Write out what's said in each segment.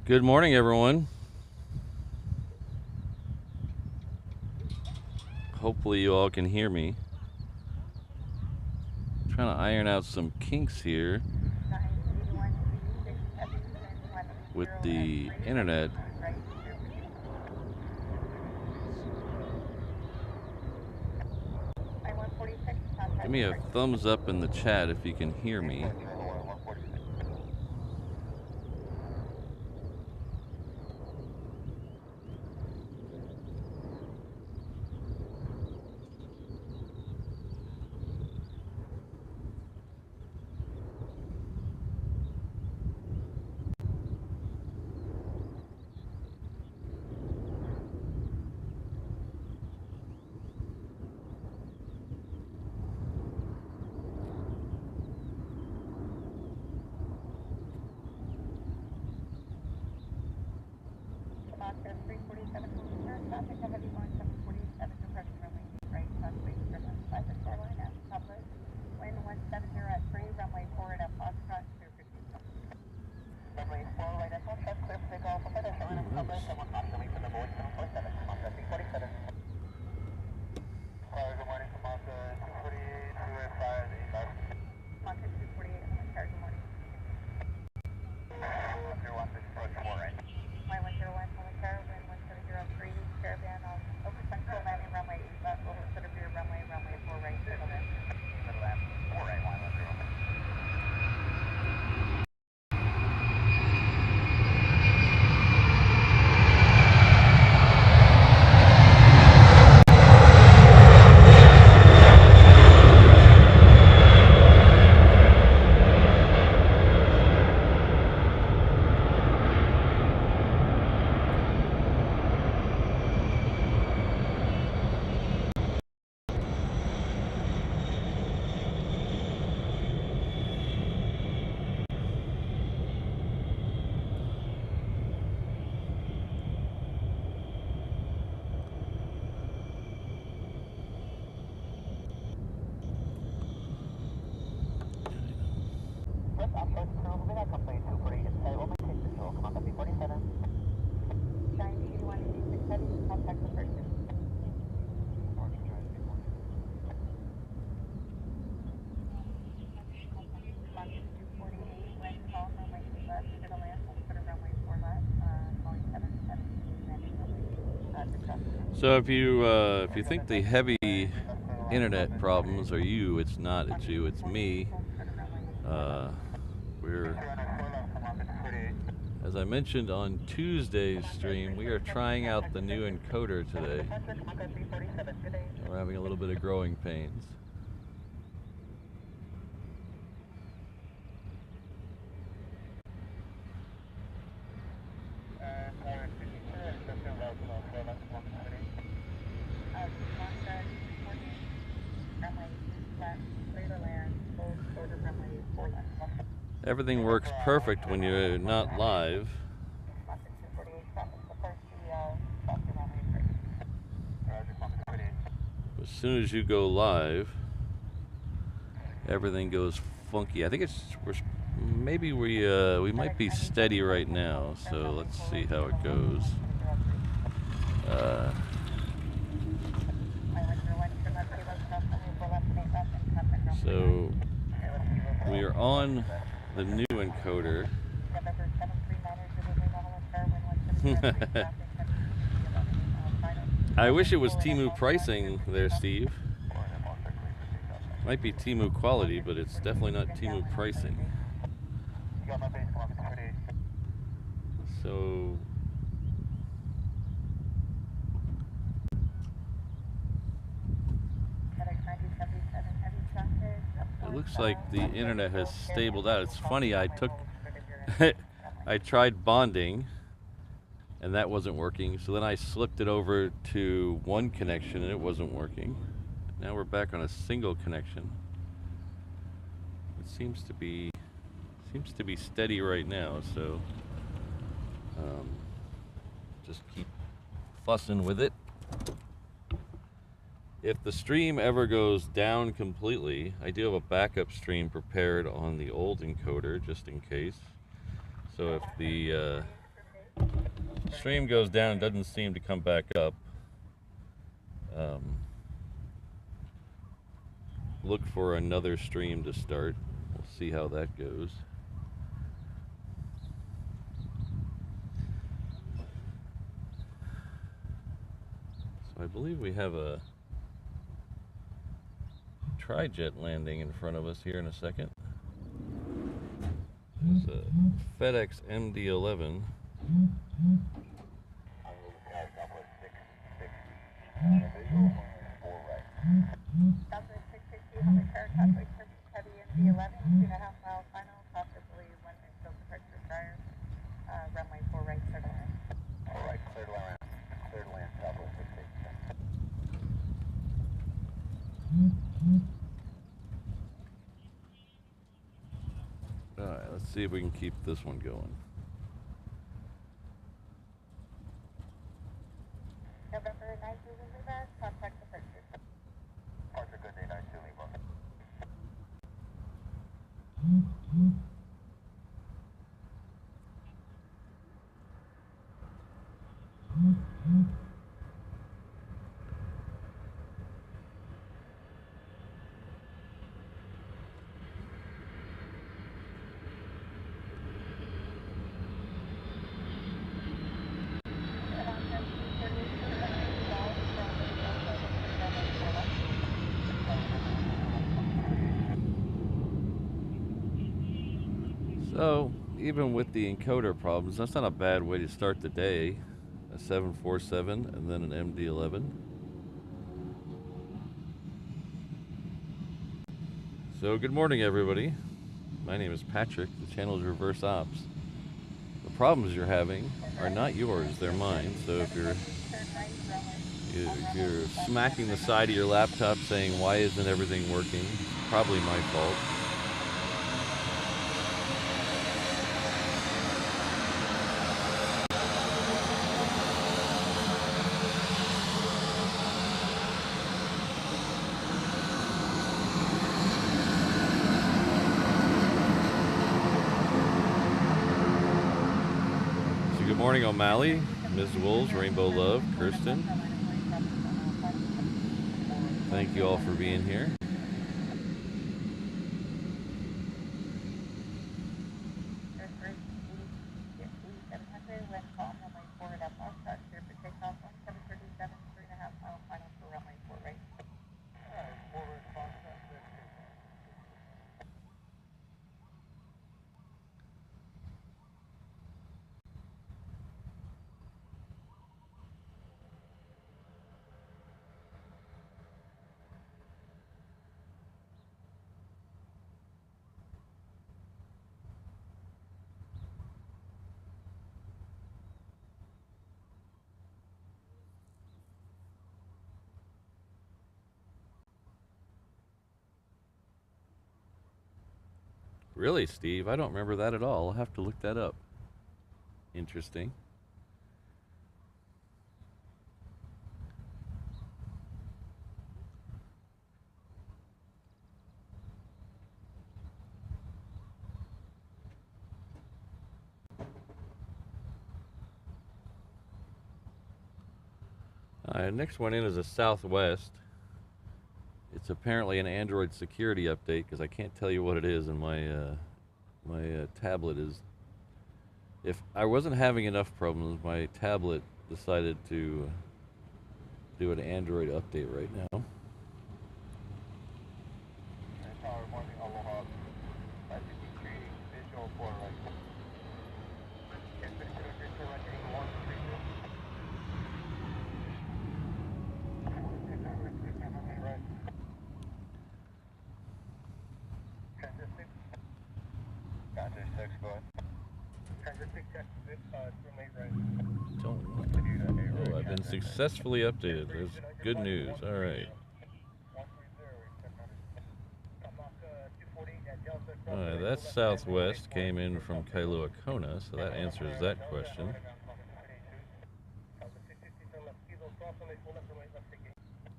Good morning, everyone. Hopefully you all can hear me. I'm trying to iron out some kinks here with the internet. Give me a thumbs up in the chat if you can hear me. So if you think the heavy internet problems are you, it's not. It's you. It's me. As I mentioned on Tuesday's stream, we are trying out the new encoder today. We're having a little bit of growing pains. Everything works perfect when you're not live. As soon as you go live, everything goes funky. I think maybe we might be steady right now. So let's see how it goes. So we are on the new encoder. I wish it was Temu pricing there, Steve. Might be Temu quality, but it's definitely not Temu pricing. So it looks like the internet has stabled out. It's funny, I tried bonding and that wasn't working. So then I slipped it over to one connection and it wasn't working. Now we're back on a single connection. It seems to be steady right now, so just keep fussing with it. If the stream ever goes down completely, I do have a backup stream prepared on the old encoder just in case. So if the Stream goes down and doesn't seem to come back up. Look for another stream to start. We'll see how that goes. So I believe we have a tri-jet landing in front of us here in a second. It's a FedEx MD-11. Heavy MD-11, 2.5 mile final, possibly one initial departure prior. Runway 4 right, clear to land. 4 right, clear to land. Clear to land, Southwest 687. Alright, let's see if we can keep this one going. November 9th, Lima, contact departure. Departure, good day, 9-2 Lima. So, even with the encoder problems, that's not a bad way to start the day. A 747 and then an MD-11. So, good morning, everybody. My name is Patrick. The channel is Reverse Ops. The problems you're having are not yours, they're mine. So if you're smacking the side of your laptop saying, why isn't everything working? It's probably my fault. Good morning, O'Malley, Ms. Wolves, Rainbow Love, Kirsten. Thank you all for being here. Really, Steve? I don't remember that at all. I'll have to look that up. Interesting. Next one in is a Southwest. It's apparently an Android security update because I can't tell you what it is, and my tablet is. If I wasn't having enough problems, my tablet decided to do an Android update right now. Oh, I've been successfully updated. There's good news. All right. Alright, that Southwest came in from Kailua Kona, so that answers that question.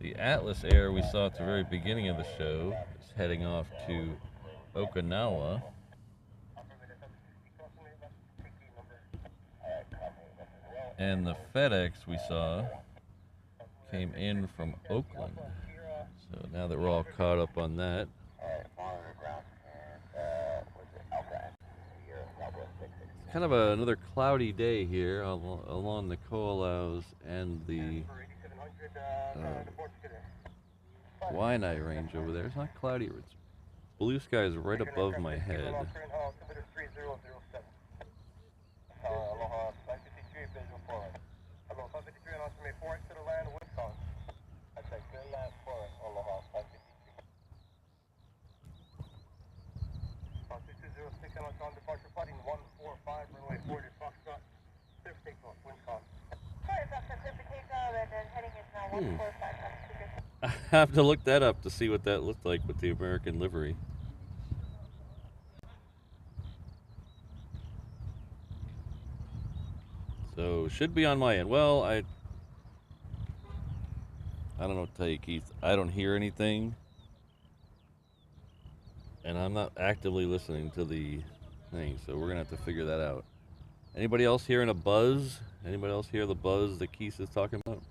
The Atlas Air we saw at the very beginning of the show is heading off to Okinawa. And the FedEx we saw came in from Oakland. So now that we're all caught up on that. It's kind of another cloudy day here along the Koalas and the Waianae range over there. It's not cloudy, it's blue skies right above my head. I have to look that up to see what that looked like with the American livery. So should be on my end. Well, I don't know what to tell you, Keith. I don't hear anything, and I'm not actively listening to the thing, so we're gonna have to figure that out. Anybody else hearing a buzz? Anybody else hear the buzz that Keith is talking about?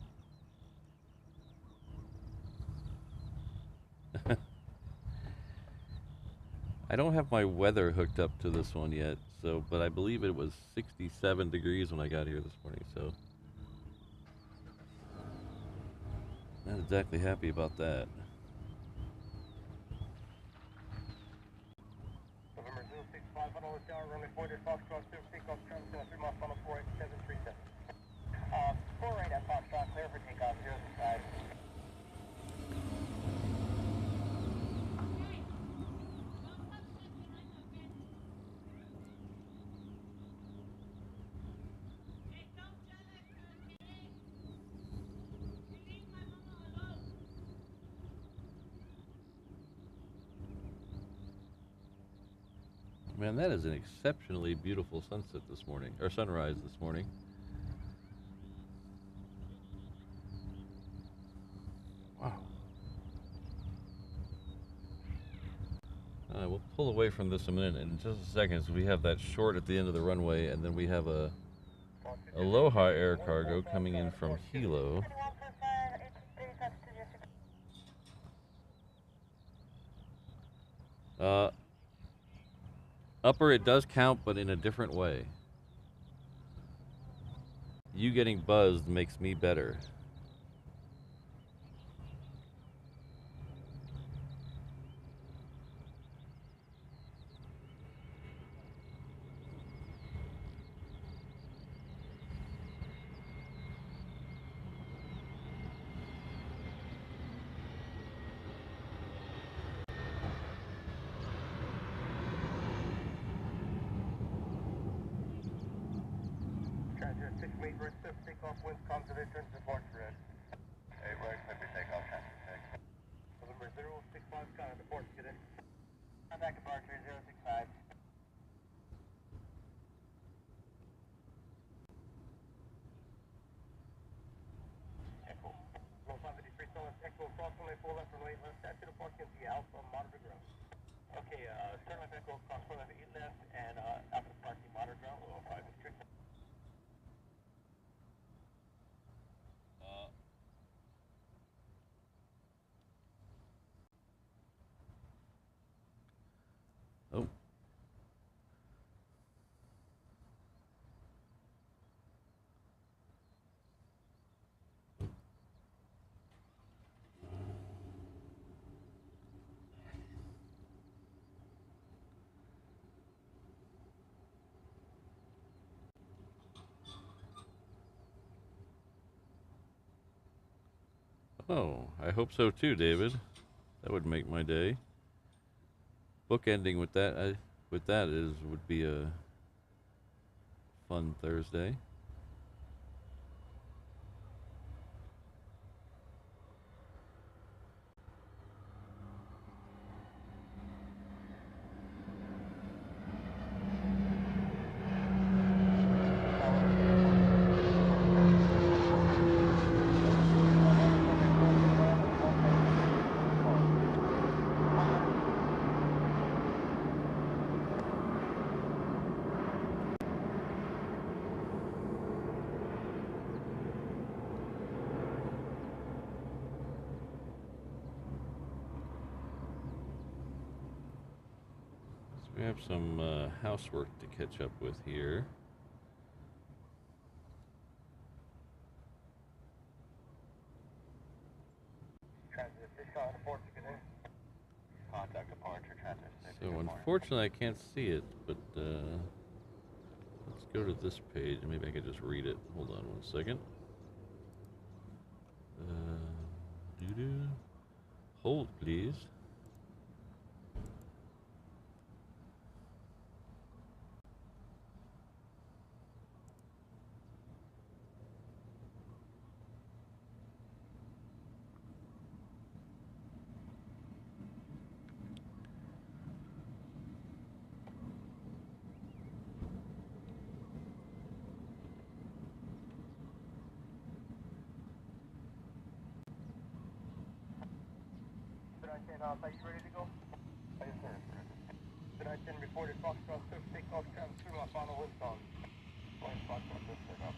I don't have my weather hooked up to this one yet, so but I believe it was 67 degrees when I got here this morning, so not exactly happy about that. November 065, Honolulu Tower, runway 40, Foxtrot, clear for takeoff, traffic on 3 miles, final 48737. 4 right at Foxtrot, clear for takeoff, 065. Man, that is an exceptionally beautiful sunset this morning, or sunrise this morning. Wow. We'll pull away from this a minute in just a second. So we have that short at the end of the runway, and then we have a Aloha Air Cargo coming in from Hilo. Upper, it does count, but in a different way. You getting buzzed makes me better. Transit 6 meters, swift takeoff, winds, comms, turn support red. 8 right, clear for takeoff, transit 6. November 065, Sky on the port, get in. Contact departure 065. Echo. Low 553, South Echo, cross runway 4 left, runway 8 left, taxi to park in the Alpha, monitor ground. Okay, turn left Echo, cross runway 8 left, and Alpha parking, monitor ground, low 553. Oh. Oh, I hope so too, David. That would make my day. Bookending with that, would be a fun Thursday. have some housework to catch up with here. Transit 6 on report to Canoe. Contact departure, transit 6. So unfortunately I can't see it, but let's go to this page and maybe I can just read it. Hold on one second. Hold, please. Are you ready to go? Yes, sir. Did I send reported Foxtrot 6 takeoff travels through my final wind song? Foxtrot 6 takeoff.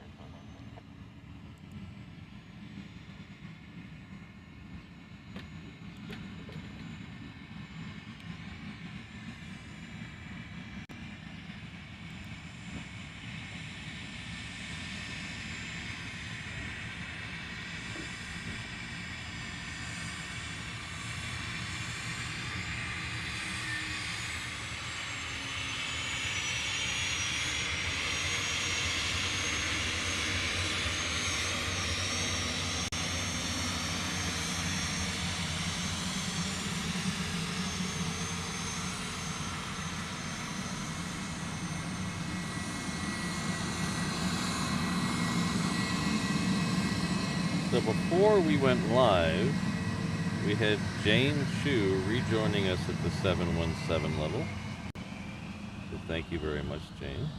So before we went live, we had Jane Chu rejoining us at the 717 level. So thank you very much, Jane.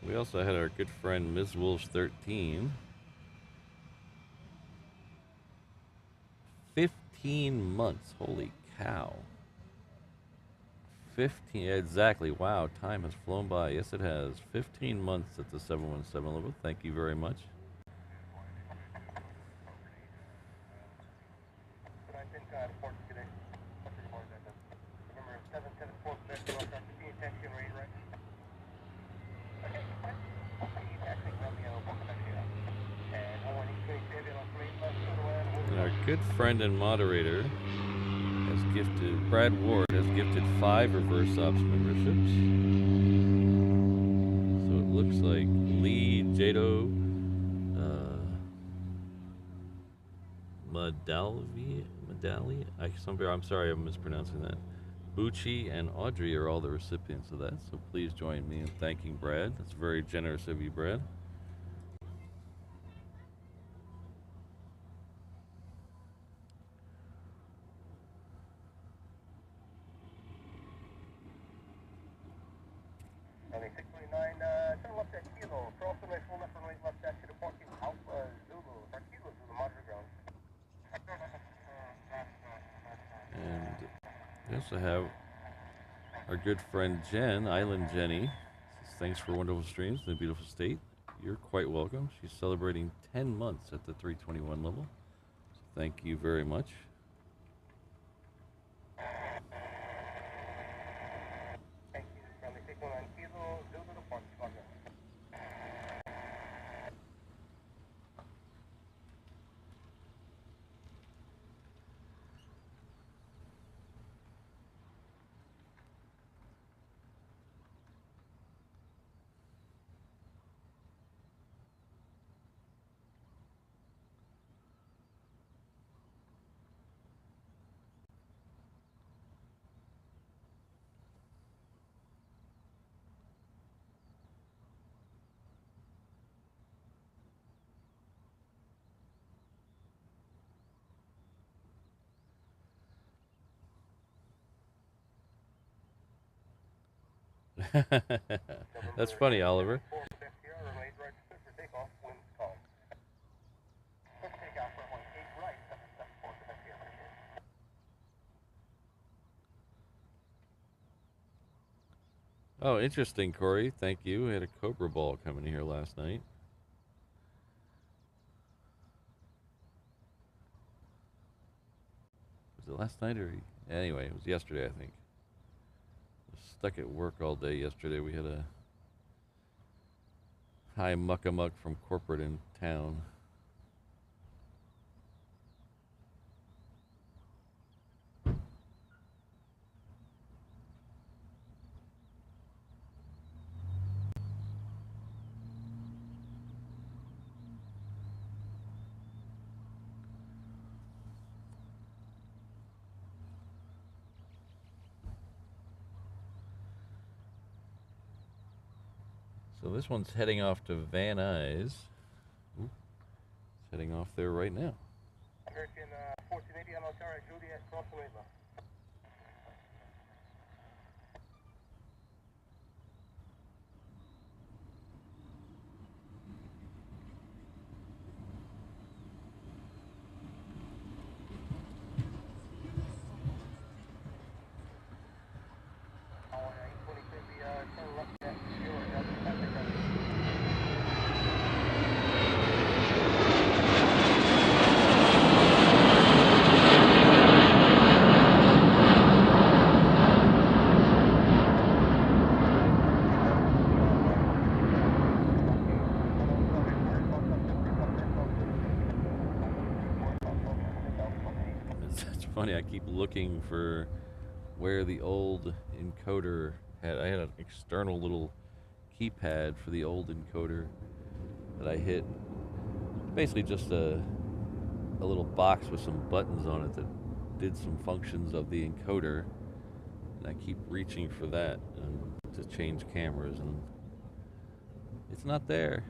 We also had our good friend Ms. Wolves 13. 15 months, holy cow. 15, exactly, wow, time has flown by. Yes, it has. 15 months at the 717 level. Thank you very much. And our good friend and moderator has gifted, Brad Ward has gifted 5 reverse ops memberships. So it looks like Lee, Jado, Medalli, I'm sorry I'm mispronouncing that. Bucci and Audrey are all the recipients of that, so please join me in thanking Brad. That's very generous of you, Brad. Runway 629, turn left at Kilo. Cross runway full left runway left at to the parking Alpha Zulu. Kilo Zulu, monitor ground. And we also have our good friend Jen, Island Jenny. Says, thanks for wonderful streams in the beautiful state. You're quite welcome. She's celebrating 10 months at the 321 level. So thank you very much. Thank you. Runway 619 Kilo Zulu to parking spot. That's funny, Oliver. Oh, interesting, Corey. Thank you. We had a Cobra ball coming here last night. Was it last night or anyway? It was yesterday, I think. I was stuck at work all day yesterday. We had a high muck-a-muck from corporate in town. So this one's heading off to Van Nuys. Ooh, it's heading off there right now. American 1480 Alcantara Juliet Cross Nueva. Funny, I keep looking for where the old encoder had. I had an external little keypad for the old encoder that I hit. Basically just a little box with some buttons on it that did some functions of the encoder, and I keep reaching for that to change cameras, and it's not there.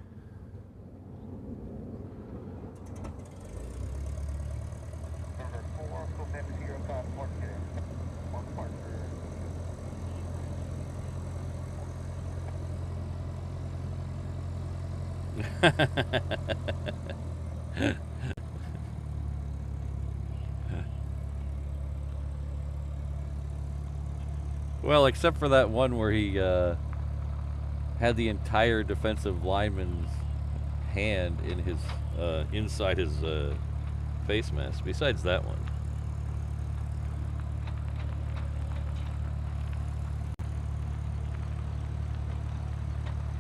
Well, except for that one where he had the entire defensive lineman's hand in his inside his face mask. Besides that one.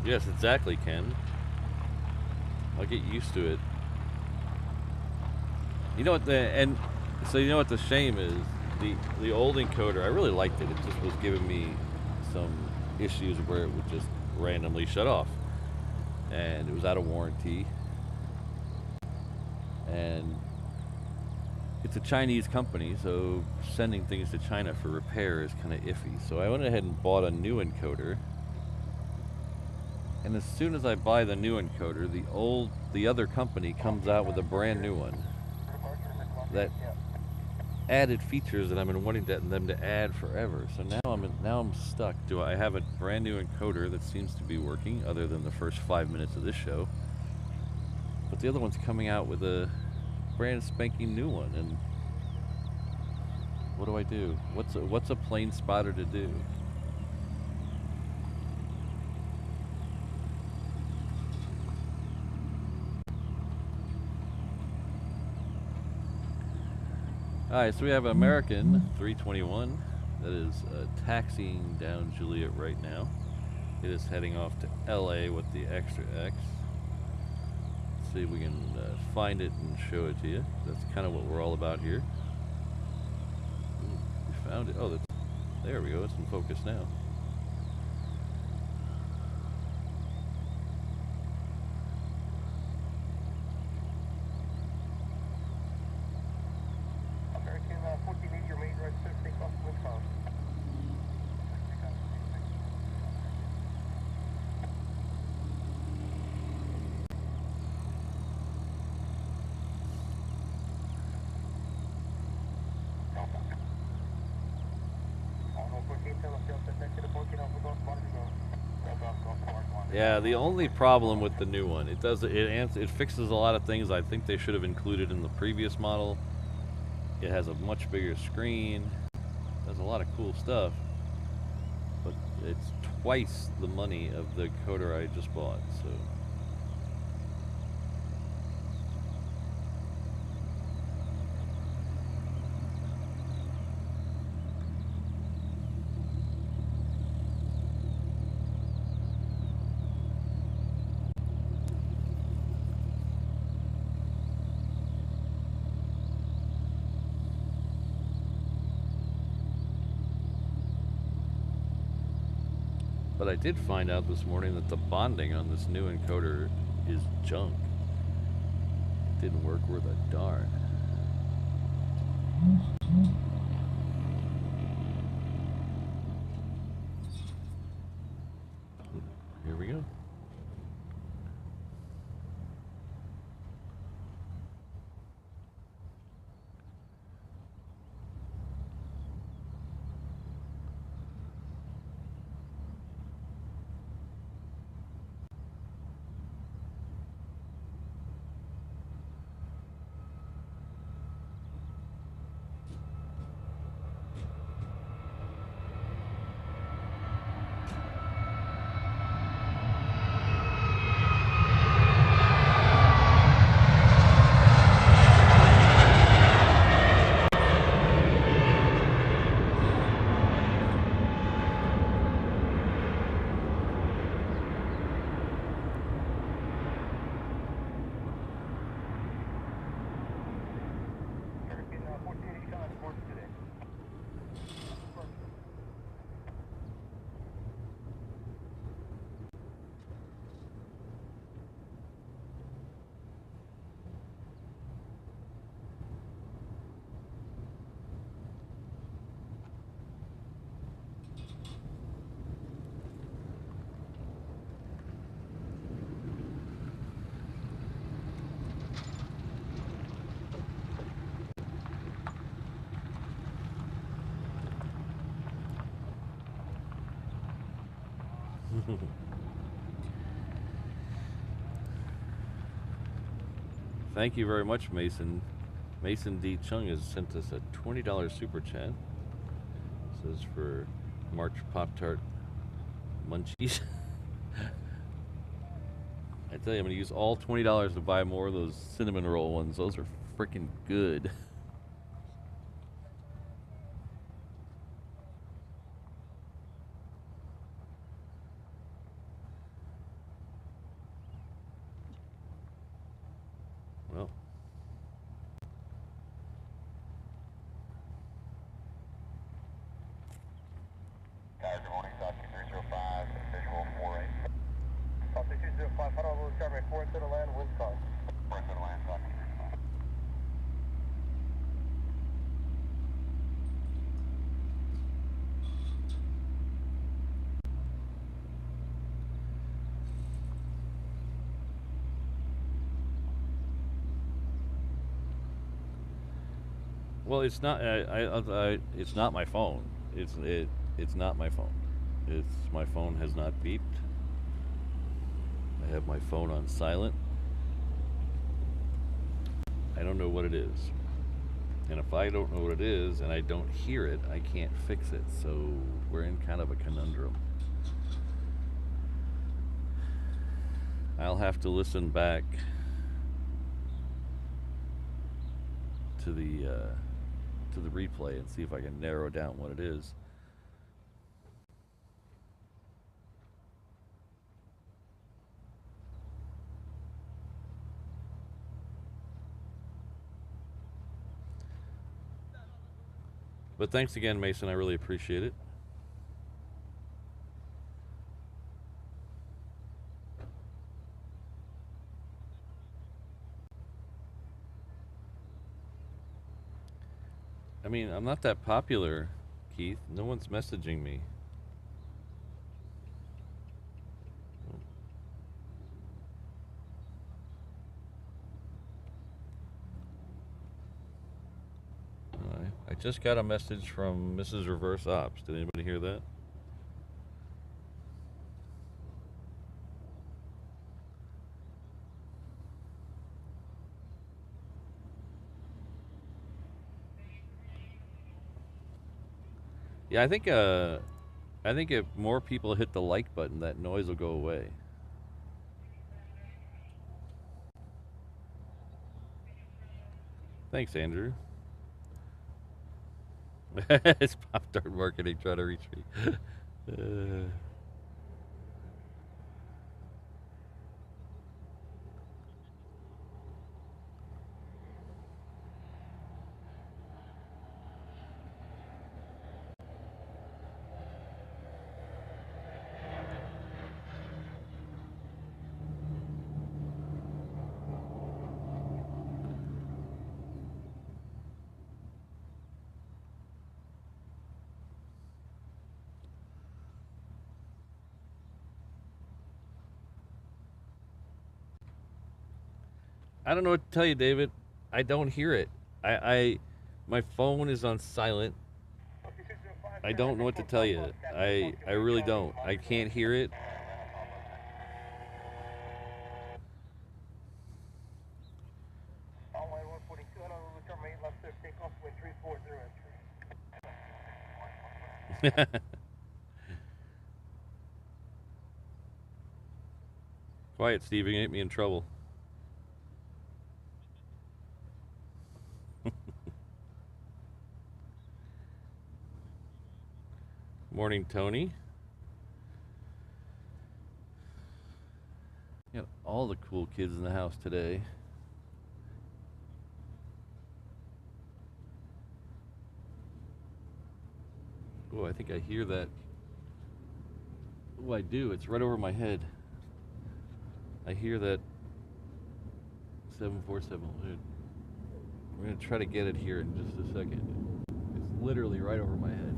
Yes, exactly, Ken. I'll get used to it. You know what you know what the shame is? The old encoder, I really liked it. It just was giving me some issues where it would just randomly shut off. And it was out of warranty. And it's a Chinese company, so sending things to China for repair is kind of iffy. So I went ahead and bought a new encoder. And as soon as I buy the new encoder, the other company comes out with a brand new one that added features that I've been wanting them to add forever. So now I'm stuck. Do I have a brand new encoder that seems to be working, other than the first 5 minutes of this show? But the other one's coming out with a brand spanking new one, and what do I do? What's a plane spotter to do? Alright, so we have an American 321 that is taxiing down Juliet right now. It is heading off to LA with the extra X. Let's see if we can find it and show it to you. That's kind of what we're all about here. Ooh, we found it. Oh, there we go. It's in focus now. Yeah, the only problem with the new one, it fixes a lot of things I think they should have included in the previous model. It has a much bigger screen, does a lot of cool stuff, but it's twice the money of the encoder I just bought, so. But I did find out this morning that the bonding on this new encoder is junk. It didn't work worth a darn. Here we go. Thank you very much, Mason. Mason D. Chung has sent us a $20 super chat. This is for March Pop-Tart Munchies. I tell you, I'm going to use all $20 to buy more of those cinnamon roll ones. Those are freaking good. Well. Tower, good morning, South 305, visual 48. South 305, how do I lose cover? 4 into the land, wind calm. 4 into the land, South 305. Well, it's not. It's not my phone. It's not my phone. It's my phone has not beeped. I have my phone on silent. I don't know what it is, and if I don't know what it is and I don't hear it, I can't fix it. So we're in kind of a conundrum. I'll have to listen back to the replay and see if I can narrow down what it is. But thanks again, Mason. I really appreciate it. I mean, I'm not that popular, Keith. No one's messaging me. I just got a message from Mrs. Reverse Ops. Did anybody hear that? Yeah, I think I think if more people hit the like button, that noise will go away. Thanks, Andrew. It's Pop-Tart marketing trying to reach me. I don't know what to tell you, David. I don't hear it. My phone is on silent. I don't know what to tell you. I really don't. I can't hear it. Quiet, Steve. You get me in trouble. Morning, Tony. Got all the cool kids in the house today. Oh, I think I hear that. Oh, I do. It's right over my head. I hear that 747. We're going to try to get it here in just a second. It's literally right over my head.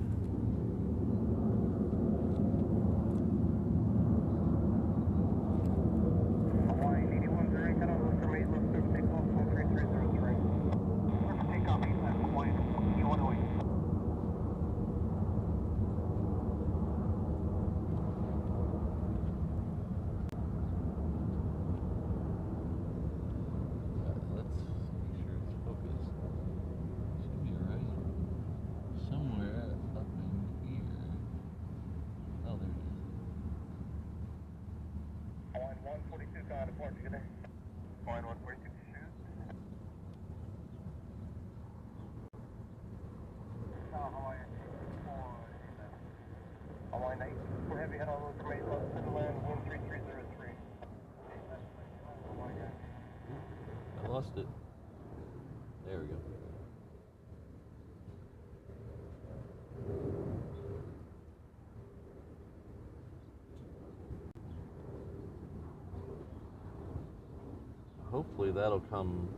I lost it. There we go. Hopefully that'll come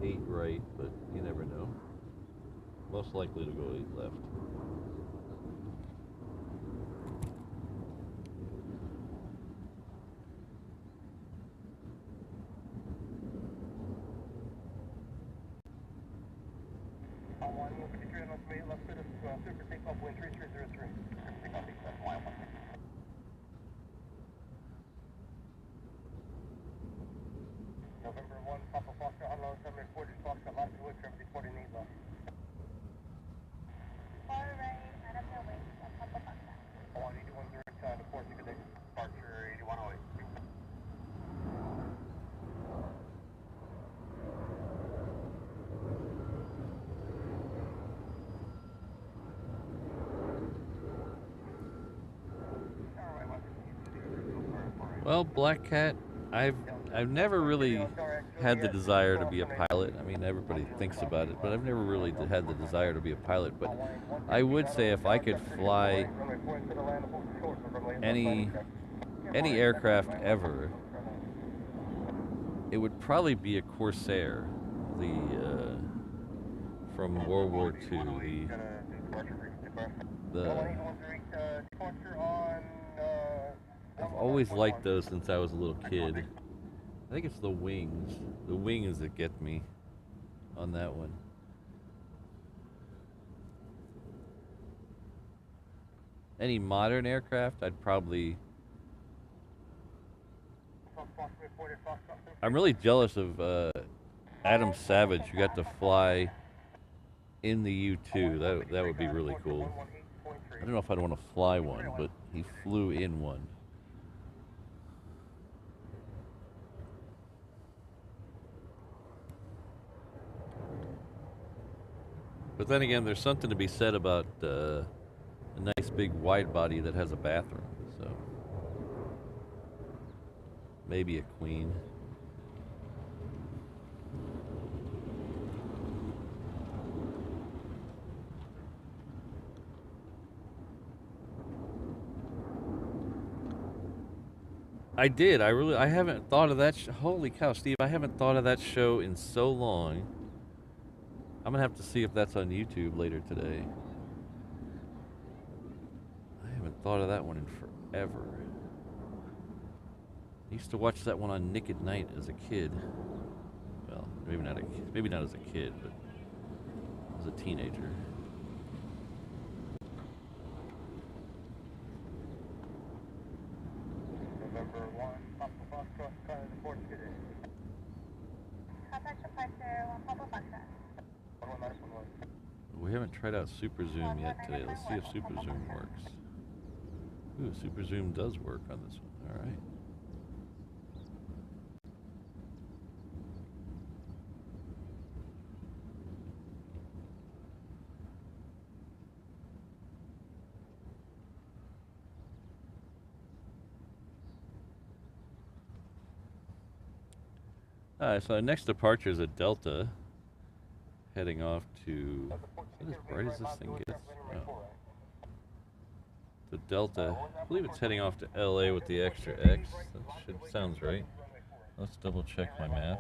8 right, but you never know. Most likely to go 8 left. November 1, Papa Foxtrot, Honu, 740 Foxtrot, last wood, traffic reporting need left. Far right, Nippon Airways, Papa Foxtrot. 81 direct to port, you could departure 8108. Well, Black Cat, I've never really had the desire to be a pilot. I mean, everybody thinks about it, but I've never really had the desire to be a pilot. But I would say if I could fly any aircraft ever, it would probably be a Corsair, the from World War II. I've always liked those since I was a little kid. I think it's the wings. The wings that get me on that one. Any modern aircraft, I'd probably... I'm really jealous of Adam Savage, who got to fly in the U-2. That would be really cool. I don't know if I'd want to fly one, but he flew in one. But then again, there's something to be said about a nice big wide body that has a bathroom. So maybe a queen. I did. I haven't thought of that. Holy cow, Steve! I haven't thought of that show in so long. I'm gonna have to see if that's on YouTube later today. I haven't thought of that one in forever. I used to watch that one on Nick at Night as a kid. Well, maybe not as a kid, but as a teenager. November 1, Papa Foxtrot, car in the port today. Contact departure 1 Papa Foxtrot. We haven't tried out Super Zoom yet today. Let's see if Super Zoom works. Ooh, Super Zoom does work on this one. All right. Alright, so our next departure is a Delta, heading off to, is it as bright as this thing gets? Oh. The Delta, I believe it's heading off to LA with the extra X. That sounds right. Let's double check my math.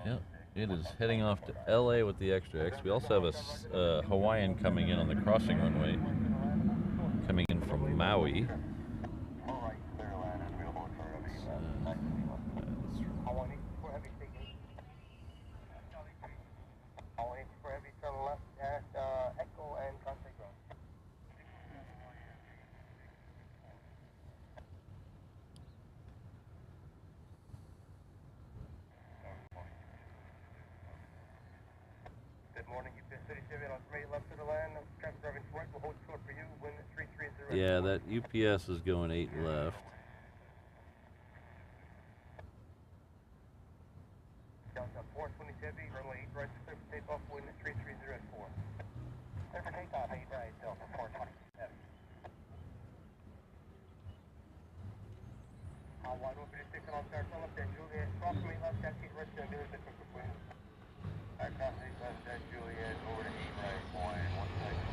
Yep, it is heading off to LA with the extra X. We also have a Hawaiian coming in on the crossing runway, coming in from Maui. Yeah, that UPS is going 8 left. Delta 420 Chevy, runway 8 right, clear for takeoff, wind at 330 at 4. Clear for takeoff, 8 right, Delta 420 Chevy. Wide open to 6 on start, left at Juliet, cross 8 left, taxi right, and do the quick wind. Alright, cross 8 left at Juliet, over to 8 right, 1 second.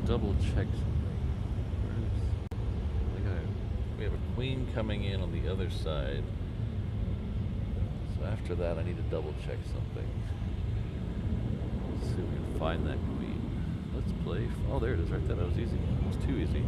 Double check something. We have a queen coming in on the other side. So after that, I need to double check something. Let's see if we can find that queen. Let's play. Oh, there it is right there. That was easy. It was too easy.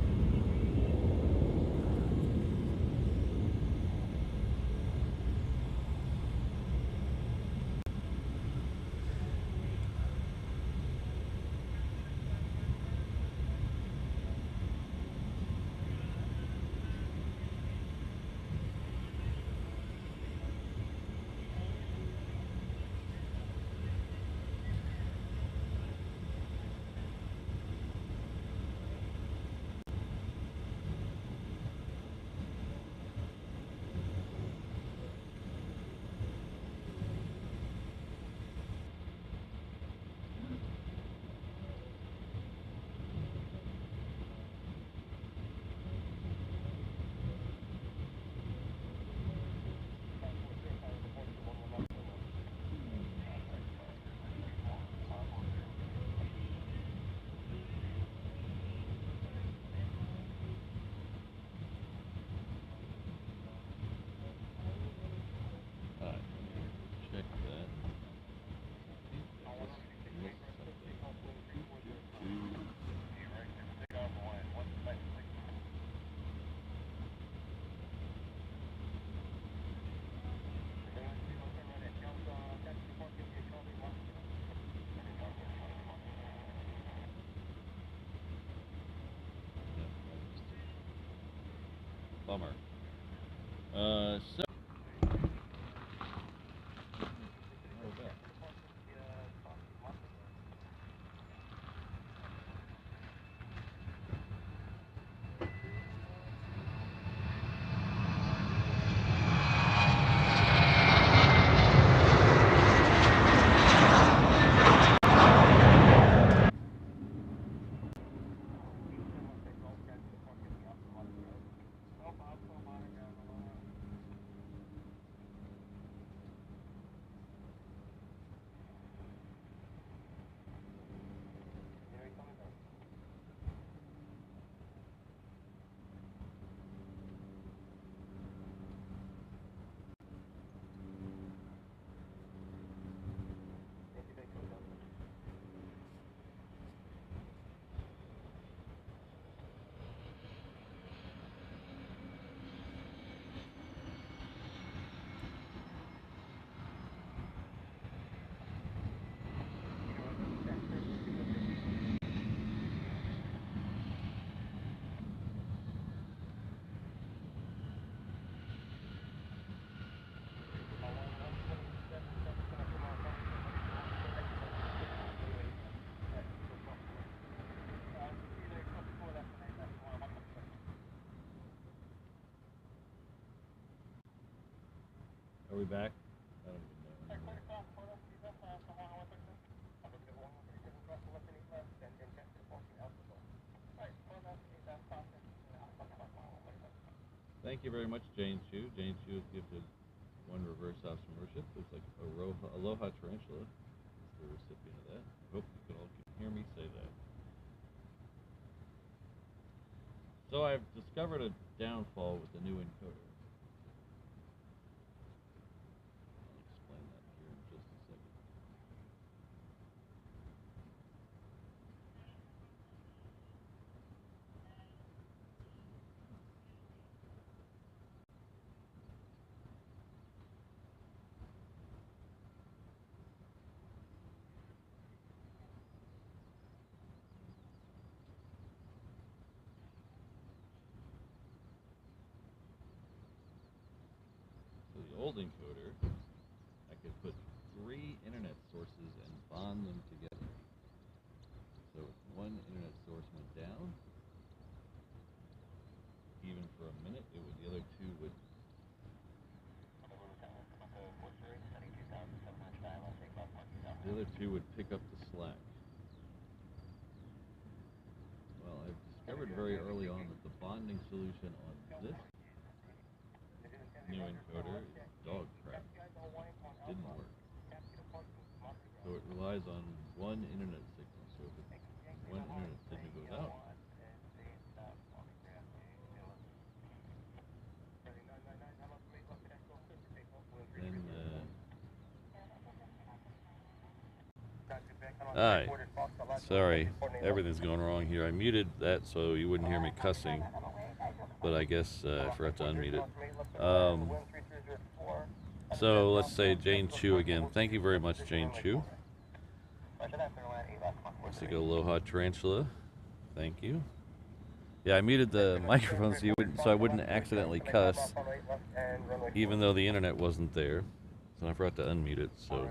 Bummer. So. Are we back? I don't even know. Thank you very much, Jane Chu. Jane Chu has gifted one reverse house from worship. Looks like Aloha Tarantula is the recipient of that. I hope you can all hear me say that. So I've discovered a downfall with the new encoder. I'll explain that here in just a second. So the old encoder, I could put 3 internet sources and bond them together. So if one internet source went down, even for a minute, the other two would. The other two would pick up the slack. Well, I've discovered very early on that the bonding solution on this new encoder is dog crap. It didn't work. So it relies on one internet signal. So if one internet signal goes out, Alright, sorry, everything's going wrong here. I muted that so you wouldn't hear me cussing, but I guess I forgot to unmute it. So let's say Jane Chu again. Thank you very much, Jane Chu. Looks like Aloha Tarantula. Thank you. Yeah, I muted the microphone so I wouldn't accidentally cuss, even though the internet wasn't there. So I forgot to unmute it. So.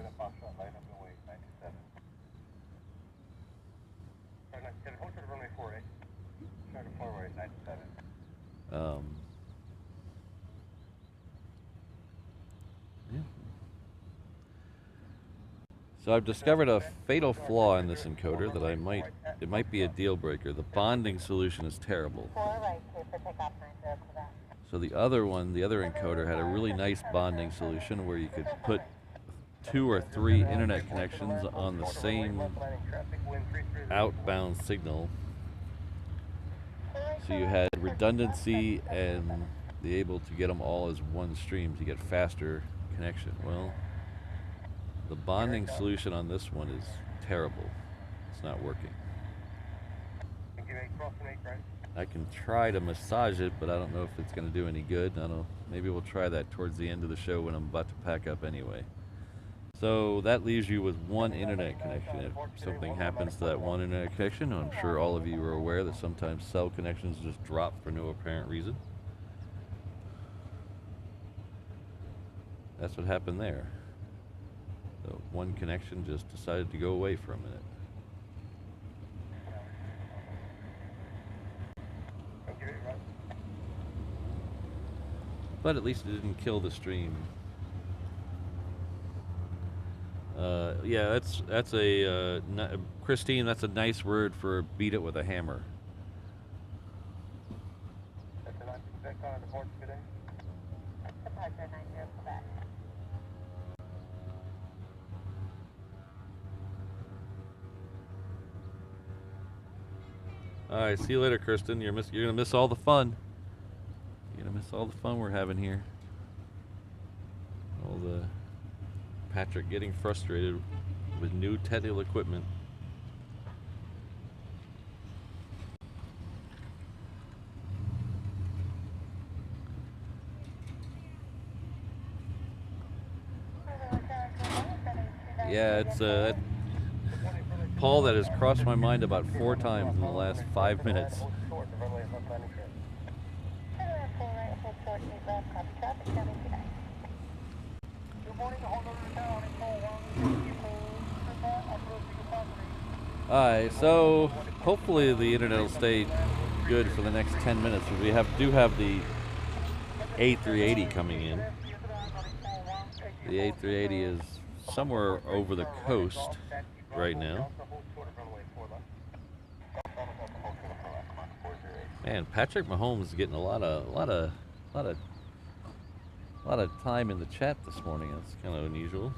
Yeah. So I've discovered a fatal flaw in this encoder that it might be a deal breaker. The bonding solution is terrible. So the other encoder had a really nice bonding solution where you could put 2 or 3 internet connections on the same outbound signal. So you had redundancy and be able to get them all as one stream to get faster connection. Well, the bonding solution on this one is terrible. It's not working. I can try to massage it, but I don't know if it's going to do any good. I don't know. Maybe we'll try that towards the end of the show when I'm about to pack up anyway. So that leaves you with one internet connection. If something happens to that one internet connection, I'm sure all of you are aware that sometimes cell connections just drop for no apparent reason. That's what happened there. The one connection just decided to go away for a minute. But at least it didn't kill the stream. Yeah, that's a Christine. That's a nice word for beat it with a hammer. That's a nice effect on the board today. Departure 90 Quebec. All right, see you later, Kristen. You're gonna miss all the fun. You're gonna miss all the fun we're having here. All the Patrick getting frustrated with new technical equipment. Yeah, it's Paul, that has crossed my mind about 4 times in the last 5 minutes. Alright, so hopefully the internet will stay good for the next 10 minutes. We do have the A380 coming in. The A380 is somewhere over the coast right now. Man, Patrick Mahomes is getting a lot of time in the chat this morning. That's kind of unusual.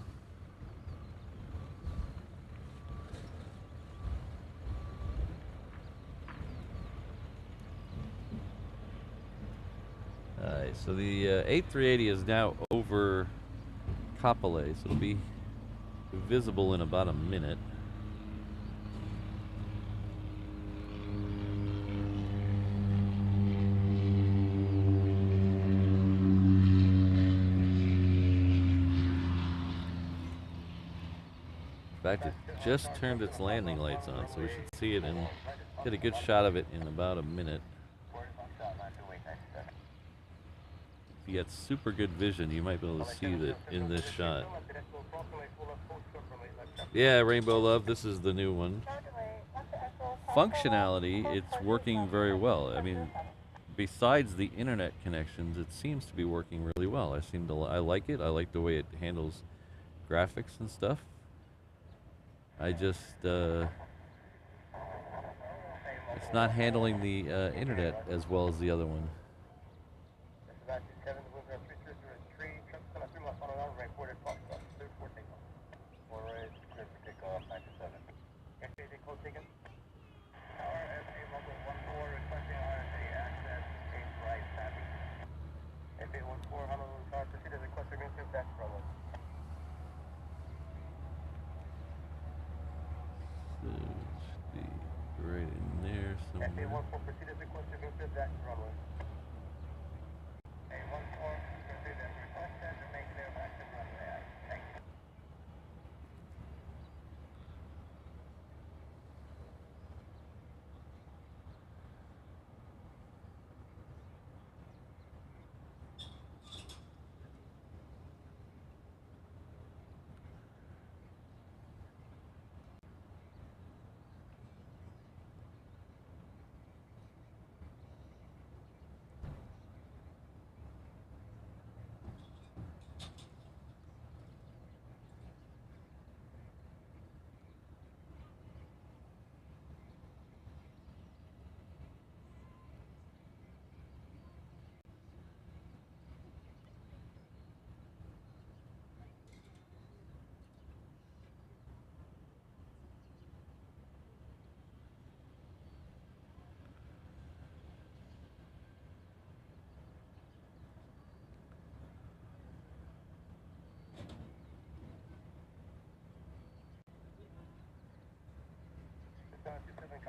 Alright, so the A380 is now over Kapolei, so it'll be visible in about a minute. In fact, it just turned its landing lights on, so we should see it and get a good shot of it in about a minute. If you got super good vision, you might be able to see that in this shot. Yeah, Rainbow Love, this is the new one. Functionality, it's working very well. I mean, besides the internet connections, it seems to be working really well. I like it. I like the way it handles graphics and stuff. I just, it's not handling the internet as well as the other one. Right in there somewhere.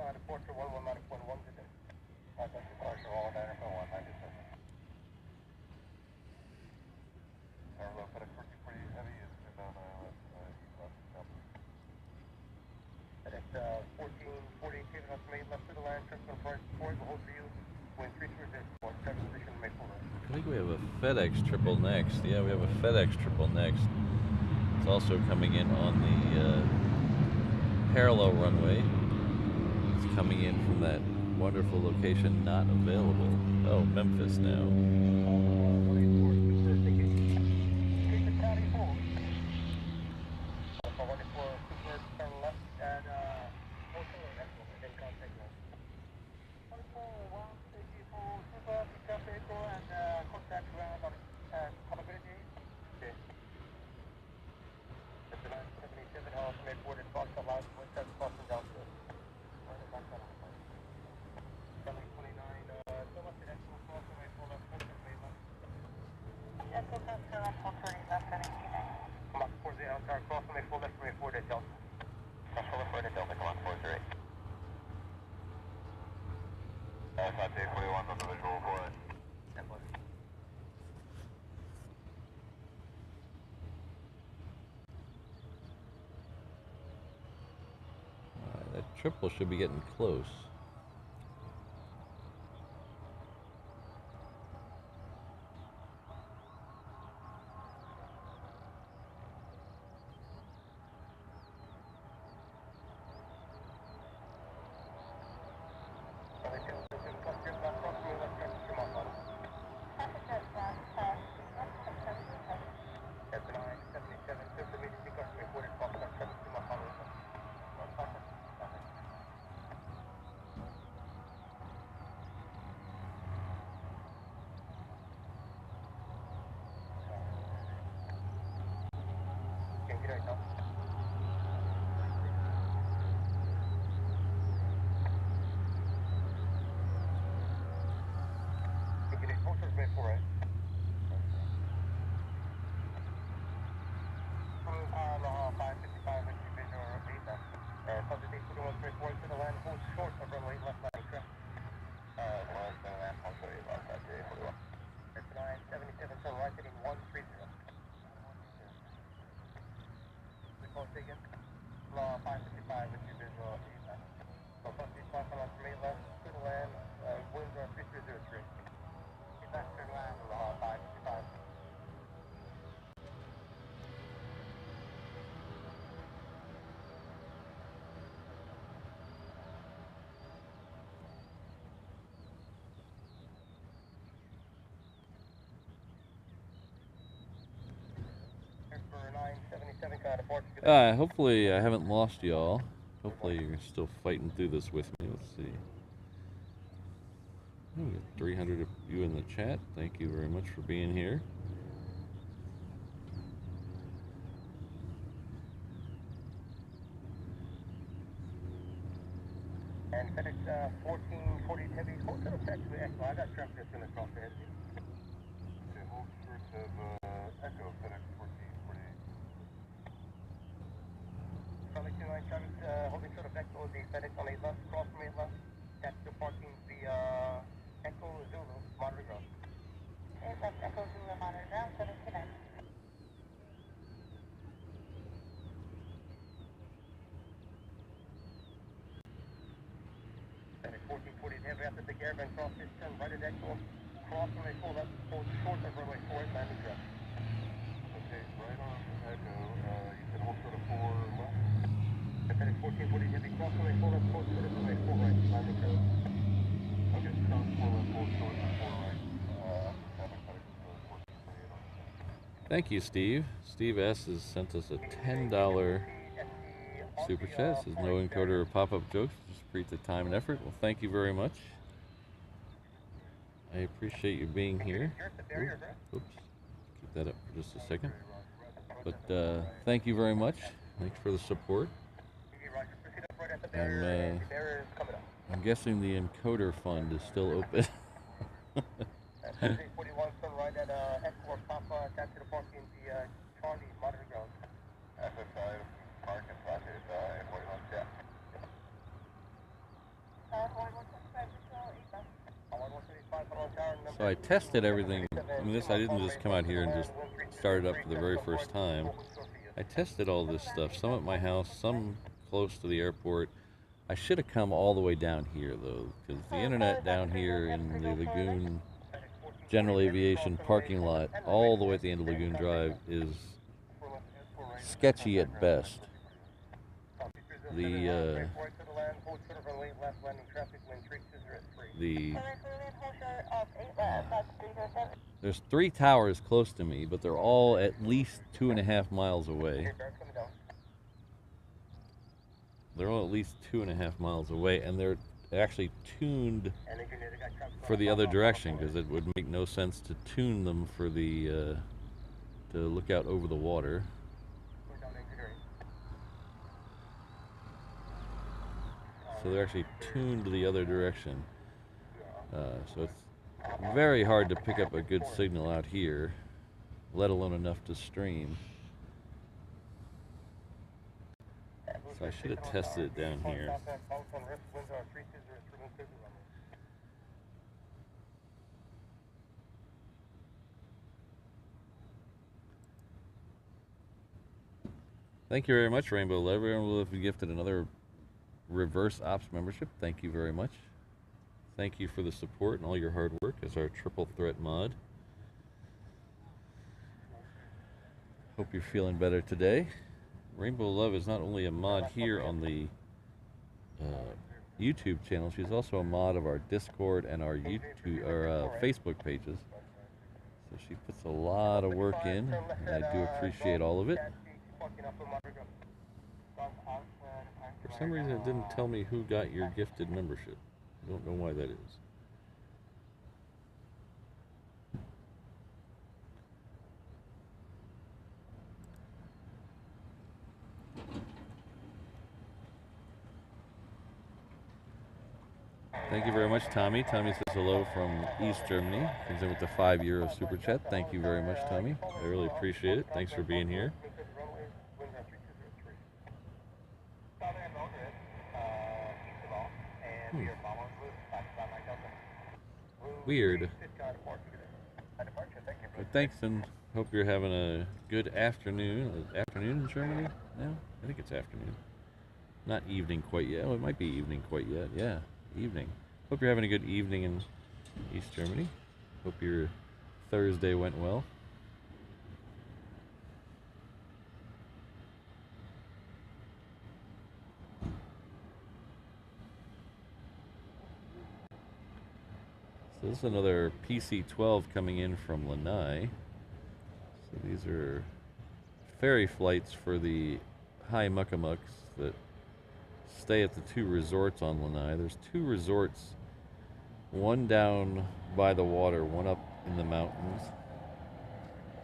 Departure 1190.1 today. Departure all 9.1, 97. Pretty heavy. It's about it's 1440 Kevin estimate left to the land, transfer price 4, the whole view, wind 3 towards airport, 7 position, make full. I think we have a FedEx triple next. Yeah, we have a FedEx triple next. It's also coming in on the parallel runway. It's coming in from that wonderful location not available. Oh, Memphis now. That triple should be getting close. Hopefully I haven't lost y'all. Hopefully you're still fighting through this with me. Let's see. Oh, we got 300 of you in the chat. Thank you very much for being here. And FedEx 1440 heavy, hold to the taxiway Echo. I got traffic that's going to cross ahead of you. Okay, hold short of Echo, FedEx 1448. Charlie 29 traffic, holding short of Echo, the FedEx on a left, cross from a left. Taxi parking the Echo Zulu, monitor ground. Okay, left Echo Zulu, monitor ground, 729. FedEx 1440 heavy after the airbag cross this turn right at Echo. Cross from a full left, hold short of runway 4, landing ground. Okay, right on Echo, you said hold short of 4 left. FedEx 1440 heavy, cross from a full left, hold short of runway 4 right, landing ground. Okay, cross 4 left, hold short of 4 right. Traffic FedEx 1448 on. Thank you, Steve. Steve S. has sent us a $10 super chat. Says no encoder or pop-up jokes. Just appreciate the time and effort. Well, thank you very much. I appreciate you being here. Oops. Keep that up for just a second. But thank you very much. Thanks for the support. I'm guessing the encoder fund is still open. So I tested everything. I mean, I didn't just come out here and just start it up for the very first time. I tested all this stuff, some at my house, some close to the airport. I should have come all the way down here, though, because the internet down here in the lagoon general aviation parking lot all the way at the end of Lagoon Drive is sketchy at best. The there's 3 towers close to me, but they're all at least 2.5 miles away. They're all at least 2.5 miles away, and they're actually tuned for the other direction, because it would make no sense to tune them for the to look out over the water. So they're actually tuned to the other direction. So it's very hard to pick up a good signal out here, let alone enough to stream. So I should have tested it down here. Thank you very much, Rainbow Love. Everyone will have gifted another reverse ops membership. Thank you very much. Thank you for the support and all your hard work as our triple threat mod. Hope you're feeling better today. Rainbow Love is not only a mod here on the YouTube channel, she's also a mod of our Discord and our Facebook pages. So she puts a lot of work in, and I do appreciate all of it. For some reason it didn't tell me who got your gifted membership. I don't know why that is. Thank you very much, Tommy. Tommy says hello from East Germany. Comes in with the €5 super chat. Thank you very much, Tommy. I really appreciate it. Thanks for being here. Weird. But thanks, and hope you're having a good afternoon. Afternoon in Germany now? I think it's afternoon. Not evening quite yet. Oh, it might be evening quite yet. Yeah, evening. Hope you're having a good evening in East Germany. Hope your Thursday went well. So this is another PC-12 coming in from Lanai. So these are ferry flights for the high muckamucks that stay at the 2 resorts on Lanai. There's 2 resorts, one down by the water, one up in the mountains.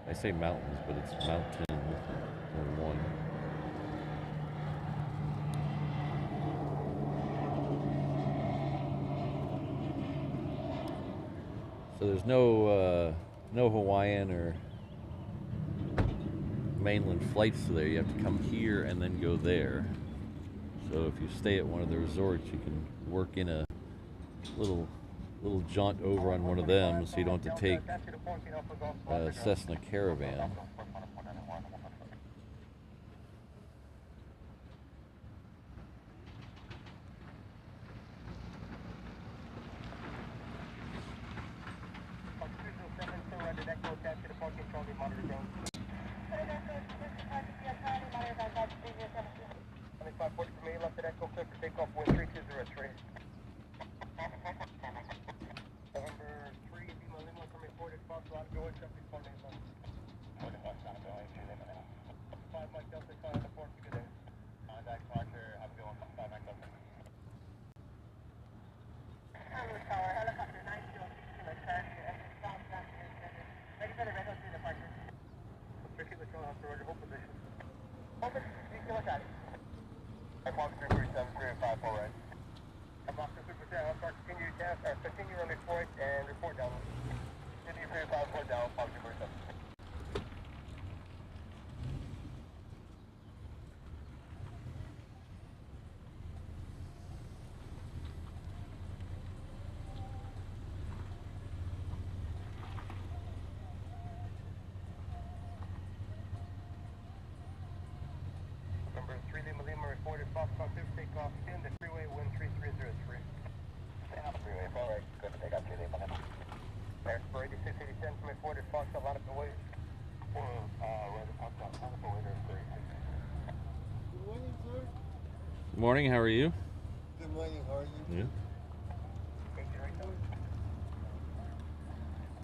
I say mountains, but it's mountain or one. So there's no Hawaiian or mainland flights to there. You have to come here and then go there. So if you stay at one of the resorts, you can work in a little jaunt over on one of them, so you don't have to take a Cessna Caravan. For 8680 coming forward at Foxtrot, line up the way. Or, right at Foxtrot, line up the way there for 86. Good morning, sir. Morning, how are you? Good morning, how are you? Yeah. Engine right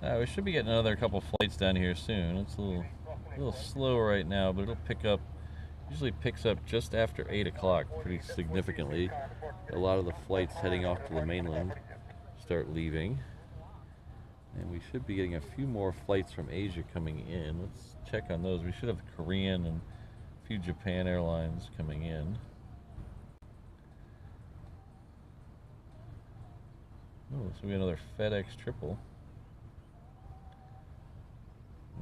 now. We should be getting another couple flights down here soon. It's a little slow right now, but it'll pick up. Usually picks up just after 8 o'clock pretty significantly. A lot of the flights heading off to the mainland start leaving. And we should be getting a few more flights from Asia coming in. Let's check on those. We should have Korean and a few Japan Airlines coming in. Oh, so we got another FedEx triple.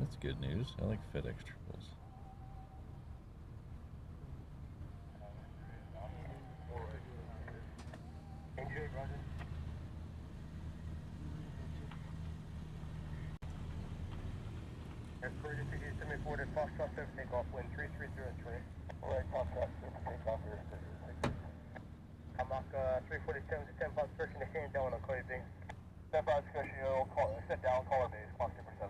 That's good news. I like FedEx triples. Engine, Roger. For 8680 coming forward at Foxtrot, 7 takeoff, wind 3303. Alright, Foxtrot, 7 takeoff here. Mach 347 to 10 pounds, searching the hand down on Clay Bing. 10 pounds, set down, caller base, Fox 7.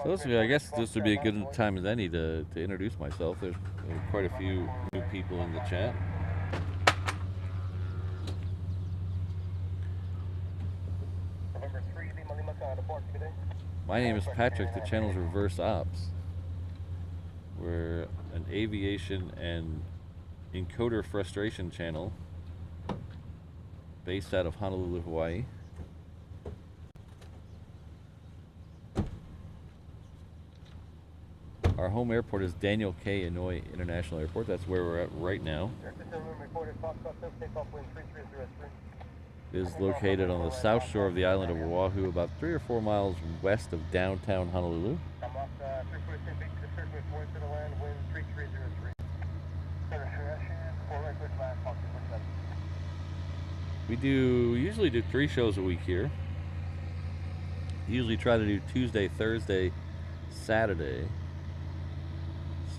So this would be, I guess this would be a good time as any to introduce myself. There's quite a few new people in the chat. November 3, Lima Lima on the park today. My name is Patrick. The channel's Reverse Ops. We're an aviation and encoder frustration channel based out of Honolulu, Hawaii. Our home airport is Daniel K. Inouye International Airport. That's where we're at right now. It is located on the south shore of the island of Oahu, about 3 or 4 miles west of downtown Honolulu. We usually do 3 shows a week here. Usually try to do Tuesday, Thursday, Saturday.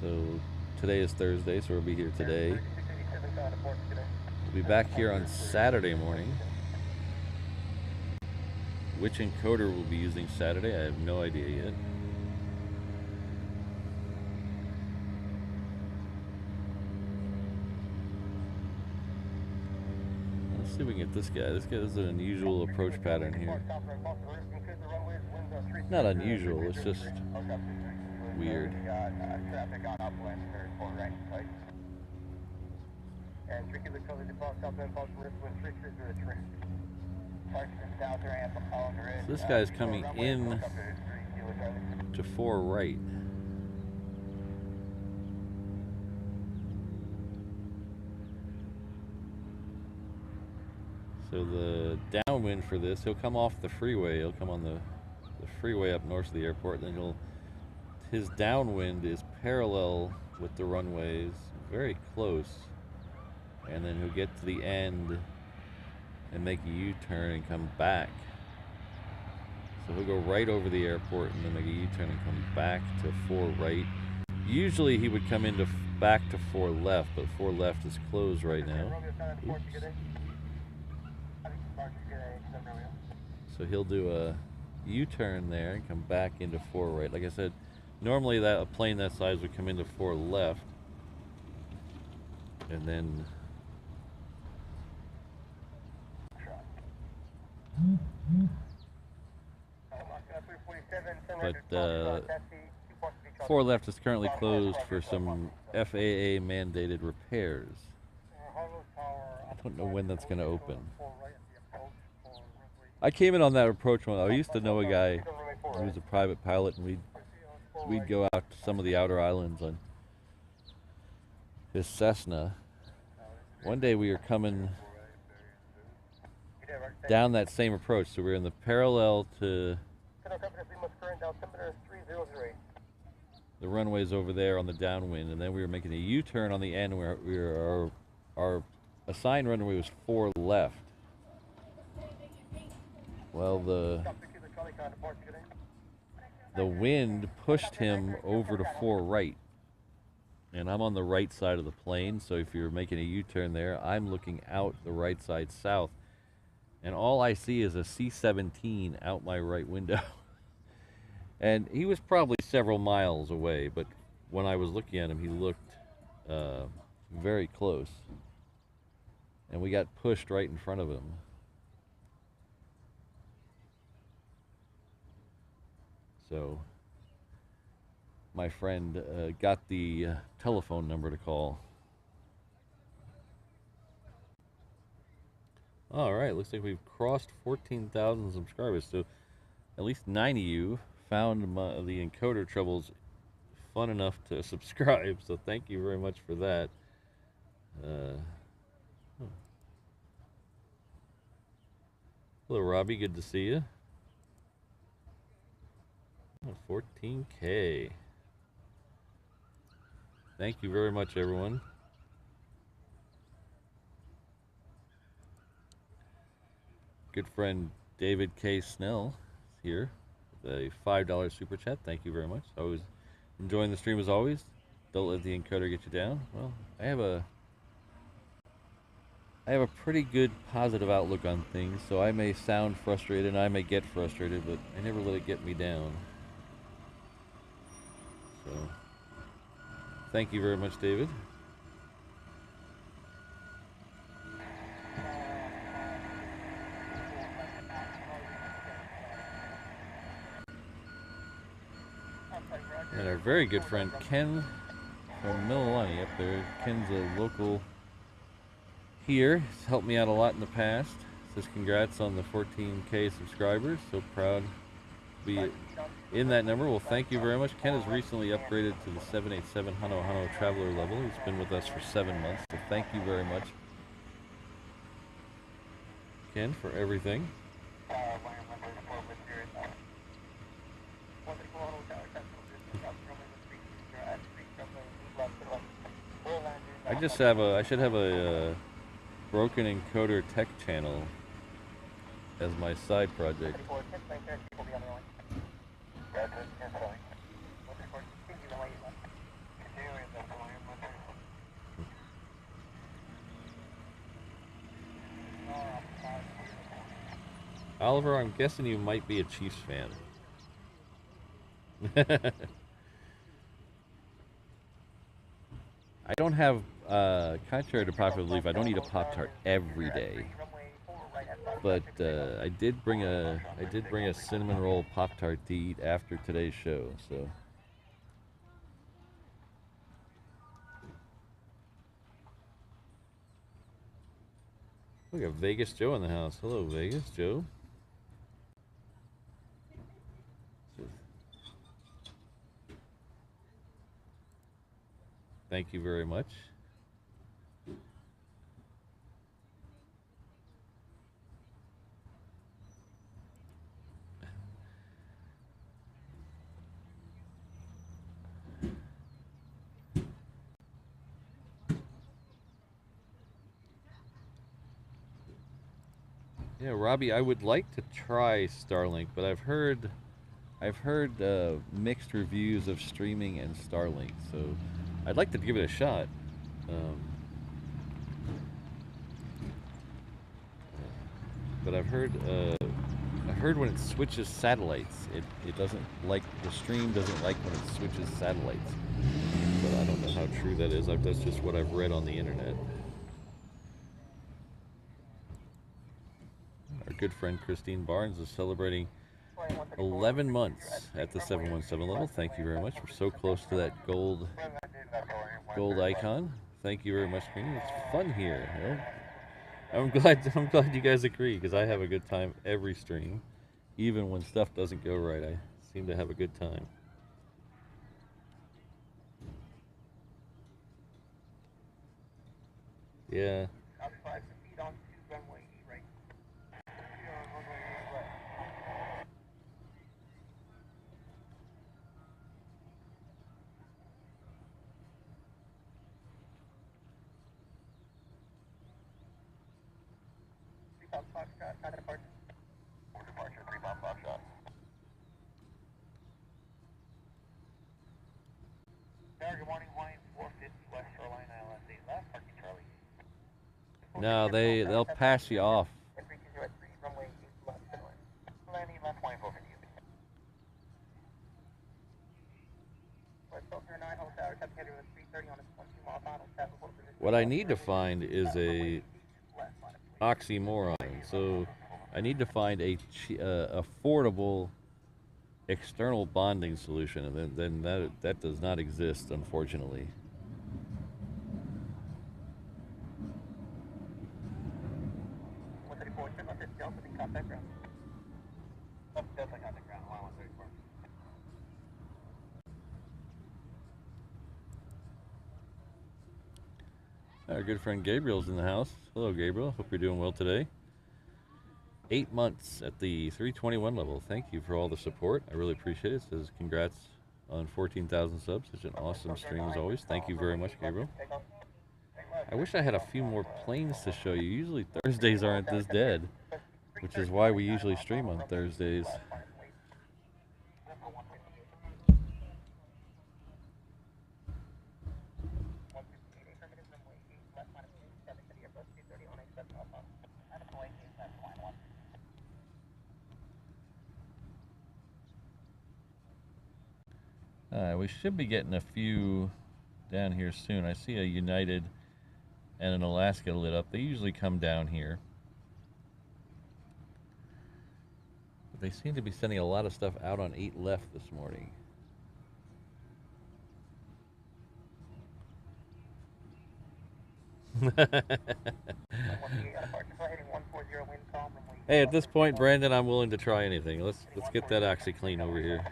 So today is Thursday, so we'll be here today. We'll be back here on Saturday morning. Which encoder we'll be using Saturday, I have no idea yet. Let's see if we can get this guy. This guy has an unusual approach pattern here. Not unusual, it's just weird. Traffic on upwind, very full right. And 3 kilo color default, southbound false wind 3303. So this guy's coming in to 4 right. So the downwind for this, he'll come off the freeway. He'll come on the freeway up north of the airport. Then his downwind is parallel with the runways, very close. And then he'll get to the end and make a U-turn and come back. So he'll go right over the airport and then make a U-turn and come back to 4 right. Usually he would come into back to 4 left, but 4 left is closed right now. Oops. So he'll do a U-turn there and come back into 4 right. Like I said, normally a plane that size would come into 4 left and then but 4 left is currently closed for some FAA mandated repairs. I don't know when that's going to open. I came in on that approach one. I used to know a guy who was a private pilot, and we'd go out to some of the outer islands on his Cessna. One day we were coming down that same approach, so we're in the parallel to the runways over there on the downwind, and then we were making a U-turn on the end where our assigned runway was 4 left. Well, the wind pushed him over to 4 right, and I'm on the right side of the plane, so if you're making a U-turn there, I'm looking out the right side south. and all I see is a C-17 out my right window. And he was probably several miles away, but when I was looking at him, he looked uh, very close. And we got pushed right in front of him. So my friend got the telephone number to call. All right, looks like we've crossed 14,000 subscribers. So at least 9 of you found the encoder troubles fun enough to subscribe. So thank you very much for that. Hello, Robbie. Good to see you. Oh, 14K. Thank you very much, everyone. Good friend David K. Snell is here with a $5 super chat. Thank you very much. Always enjoying the stream as always. Don't let the encoder get you down. Well, I have a pretty good positive outlook on things, so I may sound frustrated and I may get frustrated, but I never let it get me down. So, thank you very much, David. And our very good friend Ken from Mililani up there. Ken's a local here. He's helped me out a lot in the past. Says congrats on the 14K subscribers. So proud to be in that number. Well, thank you very much. Ken has recently upgraded to the 787 Honu Traveler level. He's been with us for 7 months. So thank you very much, Ken, for everything. I should have a broken encoder tech channel as my side project. Oliver, I'm guessing you might be a Chiefs fan. I don't have, contrary to popular belief, I don't eat a Pop-Tart every day. But I did bring a cinnamon roll Pop-Tart to eat after today's show. So we got Vegas Joe in the house. Hello, Vegas Joe. Thank you very much. Yeah, Robbie, I would like to try Starlink, but I've heard mixed reviews of streaming and Starlink, so I'd like to give it a shot. But I've heard when it switches satellites, it doesn't like, the stream doesn't like when it switches satellites. But I don't know how true that is. That's just what I've read on the internet. Our good friend Christine Barnes is celebrating 11 months at the 717 level. Thank you very much. We're so close to that gold icon. Thank you very much, Queenie. It's fun here. You know? I'm glad you guys agree, because I have a good time every stream, even when stuff doesn't go right. I seem to have a good time. Yeah. No, they'll pass you off. What I need to find is a oxymoron. So I need to find a affordable external bonding solution, and then that does not exist, unfortunately. 134, check out this Delta in contact ground. Oh, Delta contact ground, 134. Our good friend Gabriel's in the house. Hello, Gabriel. Hope you're doing well today. 8 months at the 321 level. Thank you for all the support. I really appreciate it. Says congrats on 14,000 subs. Such an awesome stream as always. Thank you very much, Gabriel. I wish I had a few more planes to show you. Usually Thursdays aren't this dead, which is why we usually stream on Thursdays. We should be getting a few down here soon. I see a United and an Alaska lit up. They usually come down here. But they seem to be sending a lot of stuff out on 8 left this morning. Hey, at this point, Brandon, I'm willing to try anything. Let's get that OxyClean over here.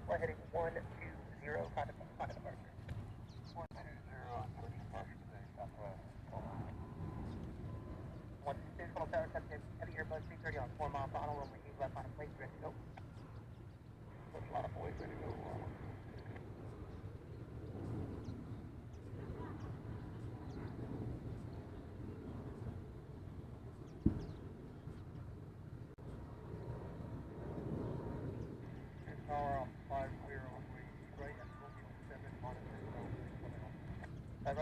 We're heading 120, contact departure. 120, departure today, southwest. 126, tower, heavy Airbus 330 on 4 mile final, runway 8 left on a plate, ready to go. There's a lot of boys ready to go. Tower on 50, right at 7, monitor, and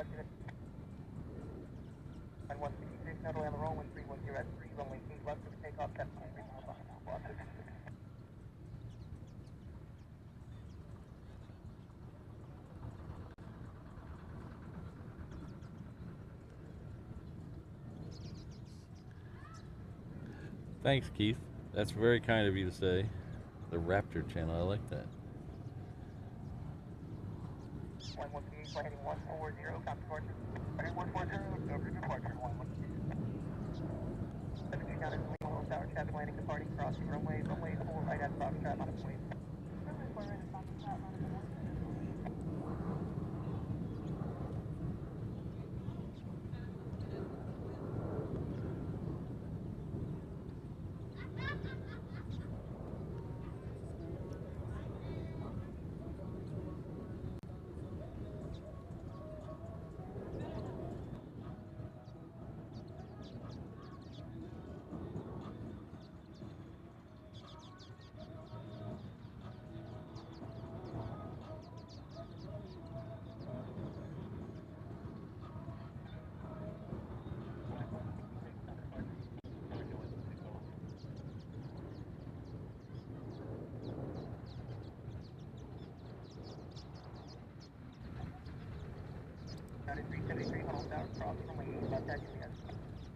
166, now on the roll, 1310 at 3, runway 8 left for the takeoff, 7 miles final. Thanks, Keith. That's very kind of you to say. The Raptor channel, I like that. 118, we're heading 140, count departure. Heading 140, over departure, 118. 72 down at Tower, traffic landing, departing, crossing runway 4 right at Foxtrot, on its way. Runway 4 right at Foxtrot, on its way.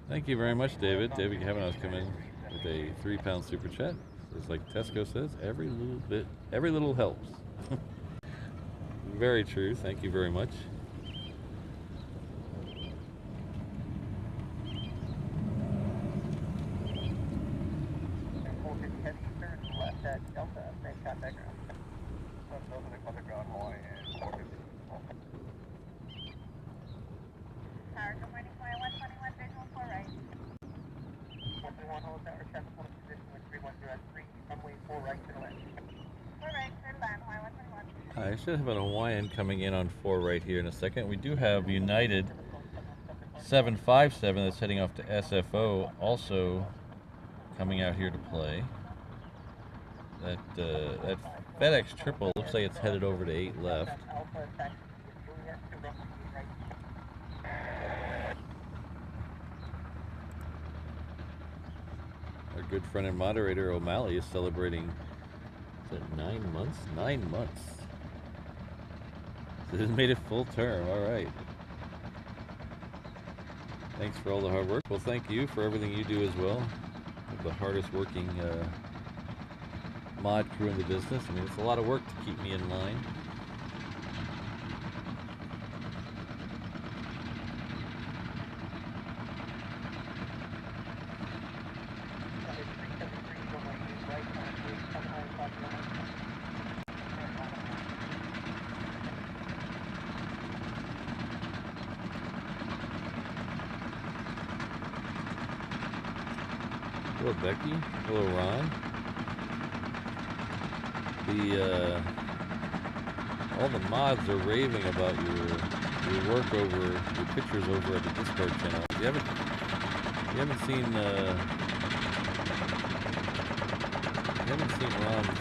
Thank you very much, David. David Kavanagh's come in with a £3 super chat. It's like Tesco says, every little helps. Very true. Thank you very much. Tower, good morning, flight 121, visual 4 right. 131, hold tower, traffic hold position with 310 at 3, runway 4 right to the left. 4 right, clear to land, Hawaii 121. I should have an Hawaiian coming in on 4 right here in a second. We do have United 757 that's heading off to SFO also coming out here to play. That FedEx triple looks like it's headed over to 8 left. good friend and moderator O'Malley is celebrating, is it 9 months? 9 months. So this made it full term, all right. Thanks for all the hard work. Well, thank you for everything you do as well. The hardest working mod crew in the business. I mean, it's a lot of work to keep me in line. Hello, Becky. Hello, Ron. All the mods are raving about your work over your pictures over at the Discord channel. You haven't seen Ron's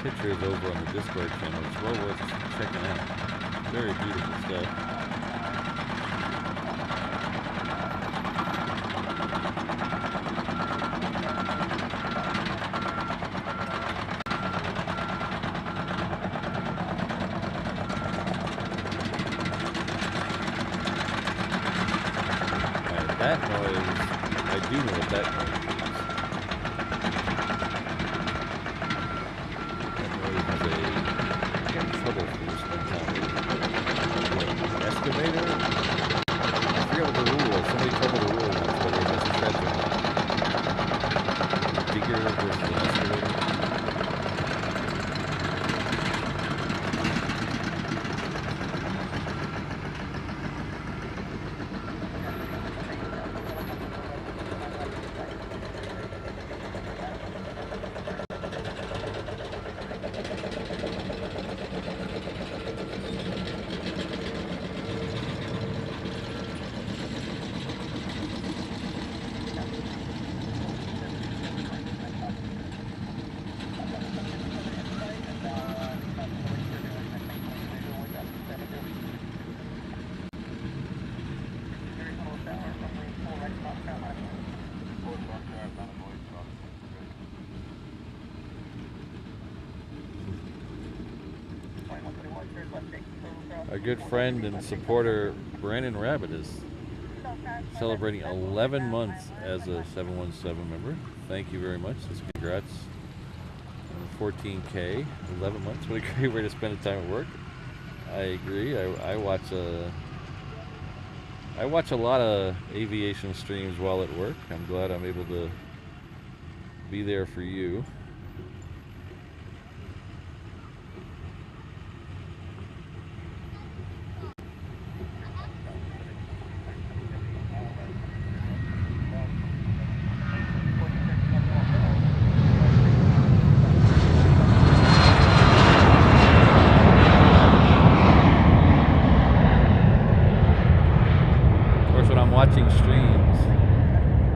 pictures over on the Discord channel. It's well worth checking out. Very beautiful stuff. That noise, I do know what that noise is. That noise is a trouble force mentality. Excavator? I forget what the rule was. Somebody told me the rule once, whether it was a tread or not. Digger versus an excavator. Our good friend and supporter Brandon Rabbit is celebrating 11 months as a 717 member. Thank you very much. Just congrats on 14K, 11 months. What a great way to spend the time at work. I agree. I watch a lot of aviation streams while at work. I'm glad I'm able to be there for you. Watching streams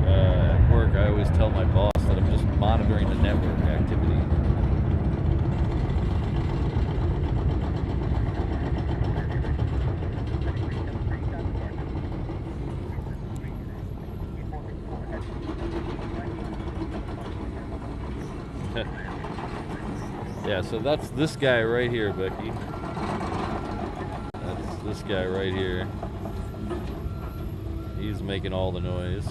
at work, I always tell my boss that I'm just monitoring the network activity. Yeah, so that's this guy right here, Becky. That's this guy right here. He's making all the noise.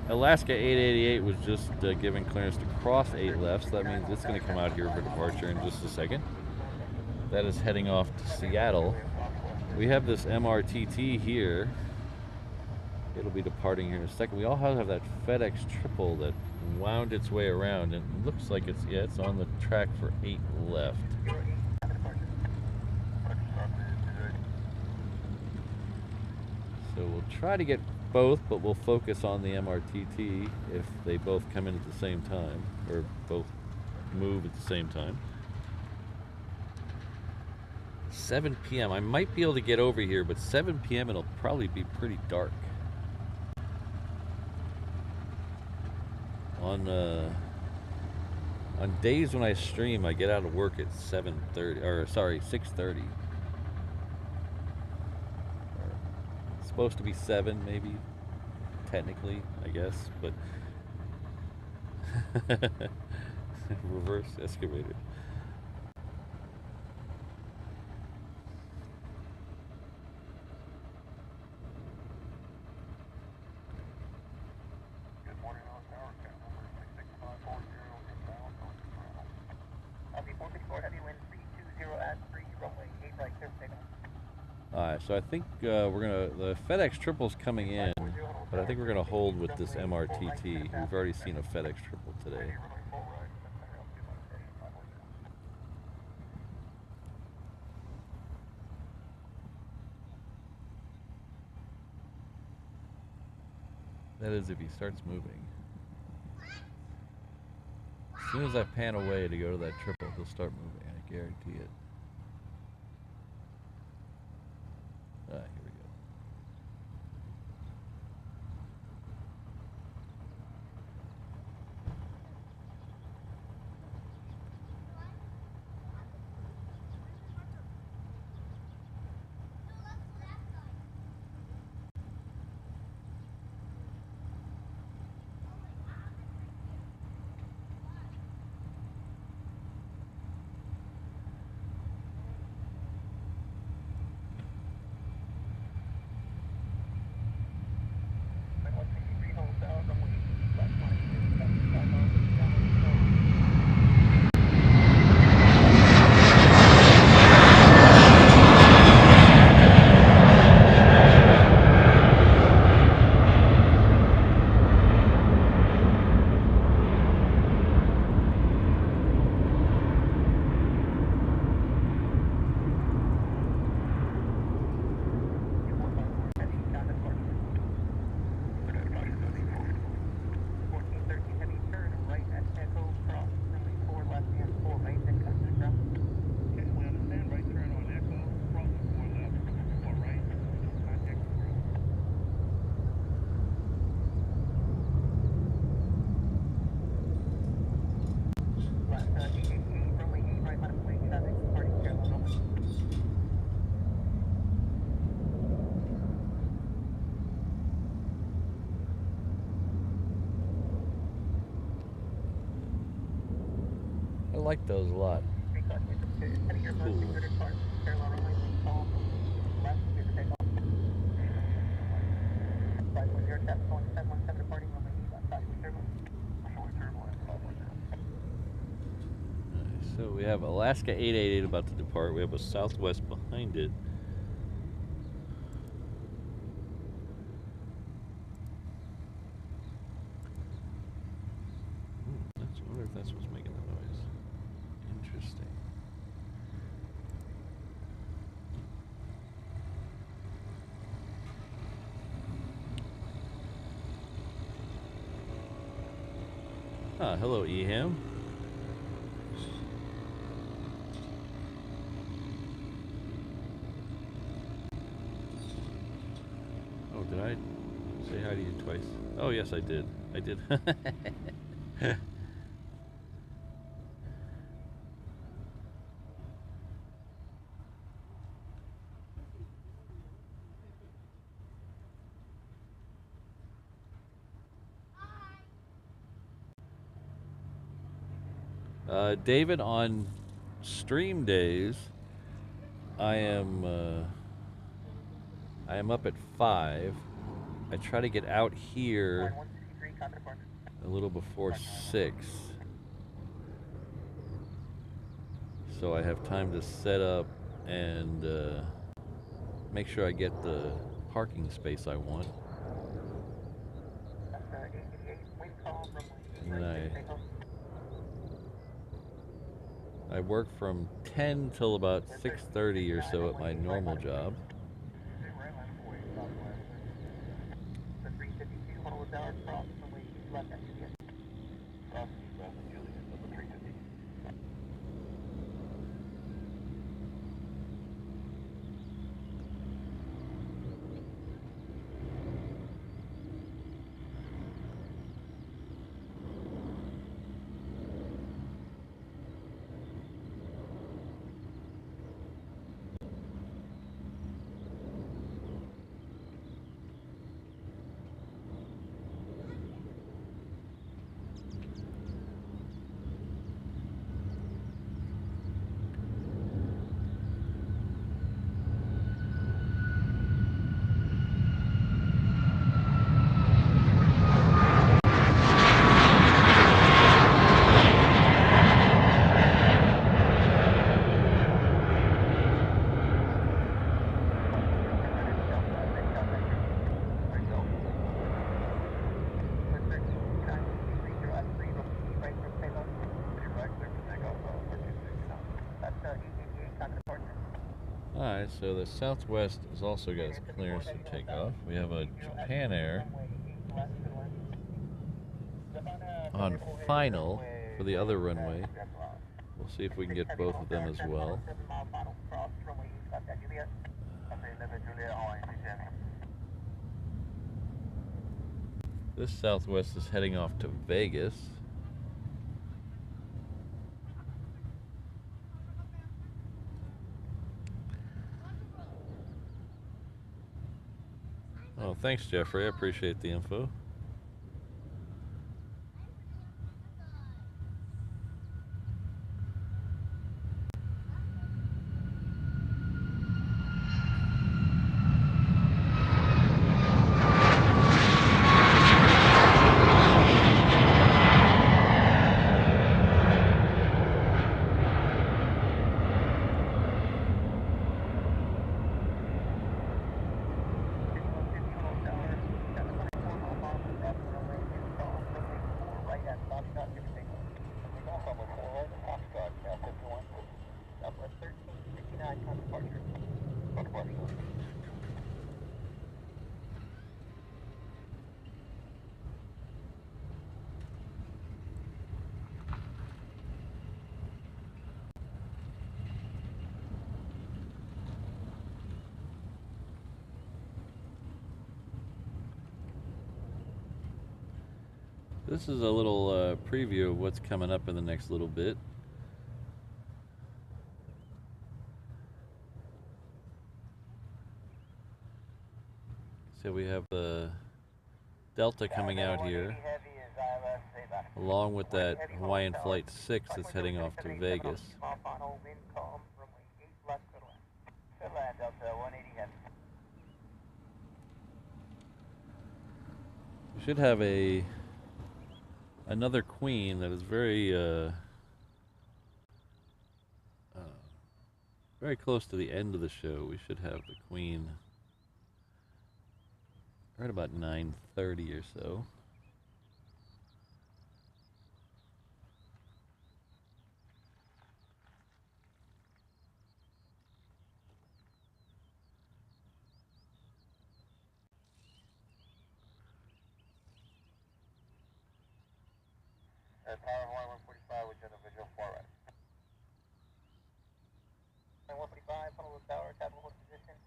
Alaska 888 was just given clearance to cross 8 left, so that means it's going to come out here for departure in just a second. That is heading off to Seattle. We have this MRTT here. It'll be departing here in a second. We also have that FedEx triple that wound its way around, and it looks like it's on the track for 8 left. So we'll try to get both, but we'll focus on the MRTT if they both come in at the same time, or both move at the same time. 7 p.m. I might be able to get over here, but 7 p.m. it'll probably be pretty dark. On days when I stream, I get out of work at 7:30, or sorry, 6:30. It's supposed to be 7, maybe, technically, I guess, but reverse excavator. Good morning, North Tower, check number 66540 inbound on ground. The 454 heavy wind 320 at 3 runway 8 right, clear for takeoff. Alright, so I think the FedEx triple's coming in, but I think we're gonna hold with this MRTT. We've already seen a FedEx triple today. That is if he starts moving. As soon as I pan away to go to that triple, he'll start moving, I guarantee it. Here we go. I like those a lot. Cool. So we have Alaska 888 about to depart. We have a Southwest behind it. I wonder if that's what's making the noise. Interesting. Ah, hello, Eham. Oh, did I say hi to you twice? Oh, yes, I did. I did. David, on stream days, I am up at 5. I try to get out here a little before 6, so I have time to set up and make sure I get the parking space I want. And then I work from 10 till about 6:30 or so at my normal job. Alright, so the Southwest has also got its clearance to take off. We have a Japan Air on final for the other runway. We'll see if we can get both of them as well. This Southwest is heading off to Vegas. Oh, thanks, Jeffrey. I appreciate the info. This is a little preview of what's coming up in the next little bit. So we have the Delta coming out here, along with that Hawaiian Flight 6 that's heading off to Vegas. We should have another Queen that is very very close to the end of the show. We should have the Queen right about 9:30 or so. Tower Hawaii 145 with general visual forward. 145, follow the tower, tap hold position.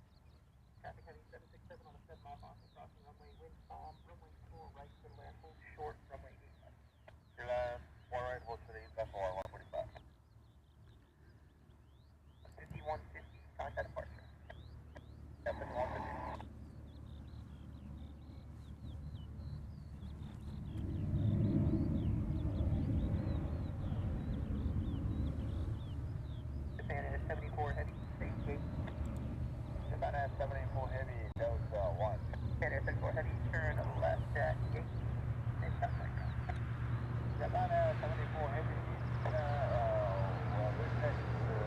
Traffic heading 767 on a 7-mile path crossing runway, wind calm, runway 4 right to land, hold short, runway 8 left. Your land, 4 right, hold to the east, Tower Hawaii 145. 5150, contact departure. F-150. Japan Air 74 Heavy, stage gate. Japan Air 74 Heavy, Delta 1. Japan Air 74 Heavy, turn left at gate. And stop right now. Japan Air 74 Heavy, well, we're next to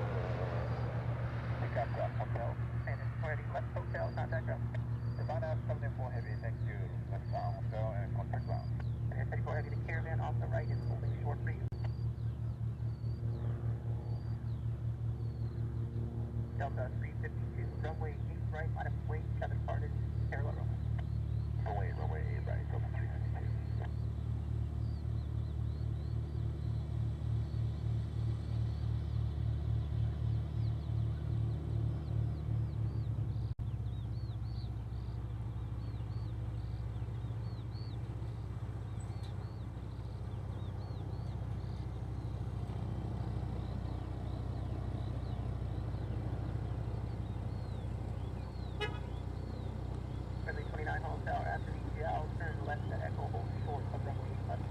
pick up hotel. Japan Air 74 Heavy, left hotel, contact ground. Japan Air 74 Heavy, thank you. Left hotel and contact ground. Japan Air 74 Heavy, the caravan off the right is holding short for you. Delta 352, runway 8 right, line of weight, cabin parted, parallel runway. Runway 8 right, Delta 352. Friendly 29 Hall Tower, after the EGL, turn left at Echo, hold short of runway 8 left.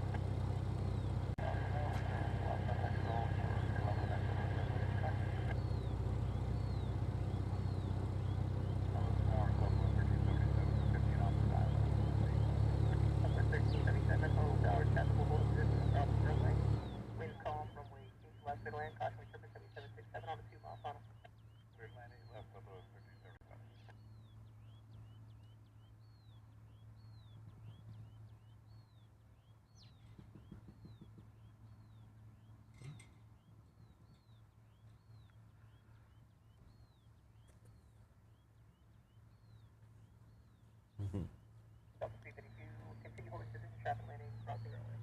Number 1377 Hall Tower, tactical hold position, south runway. Wind calm, runway 8 left, clear land, caution, Turpin 7767 on the 2-mile funnel. Clear land 8 left, Delta 1377. Delta 352, continue holding position, traffic landing, crossing runway.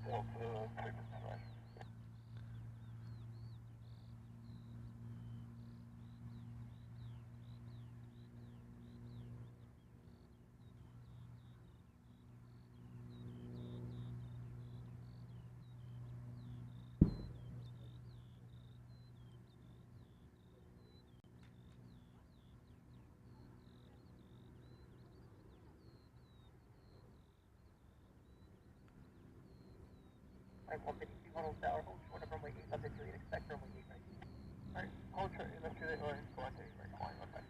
Delta 352. Alright, 152, hold tower, hold short of runway 8 left at Juliet, expect runway 8 right. Alright, hold short, left Juliet, or go on to 8 right, flying left.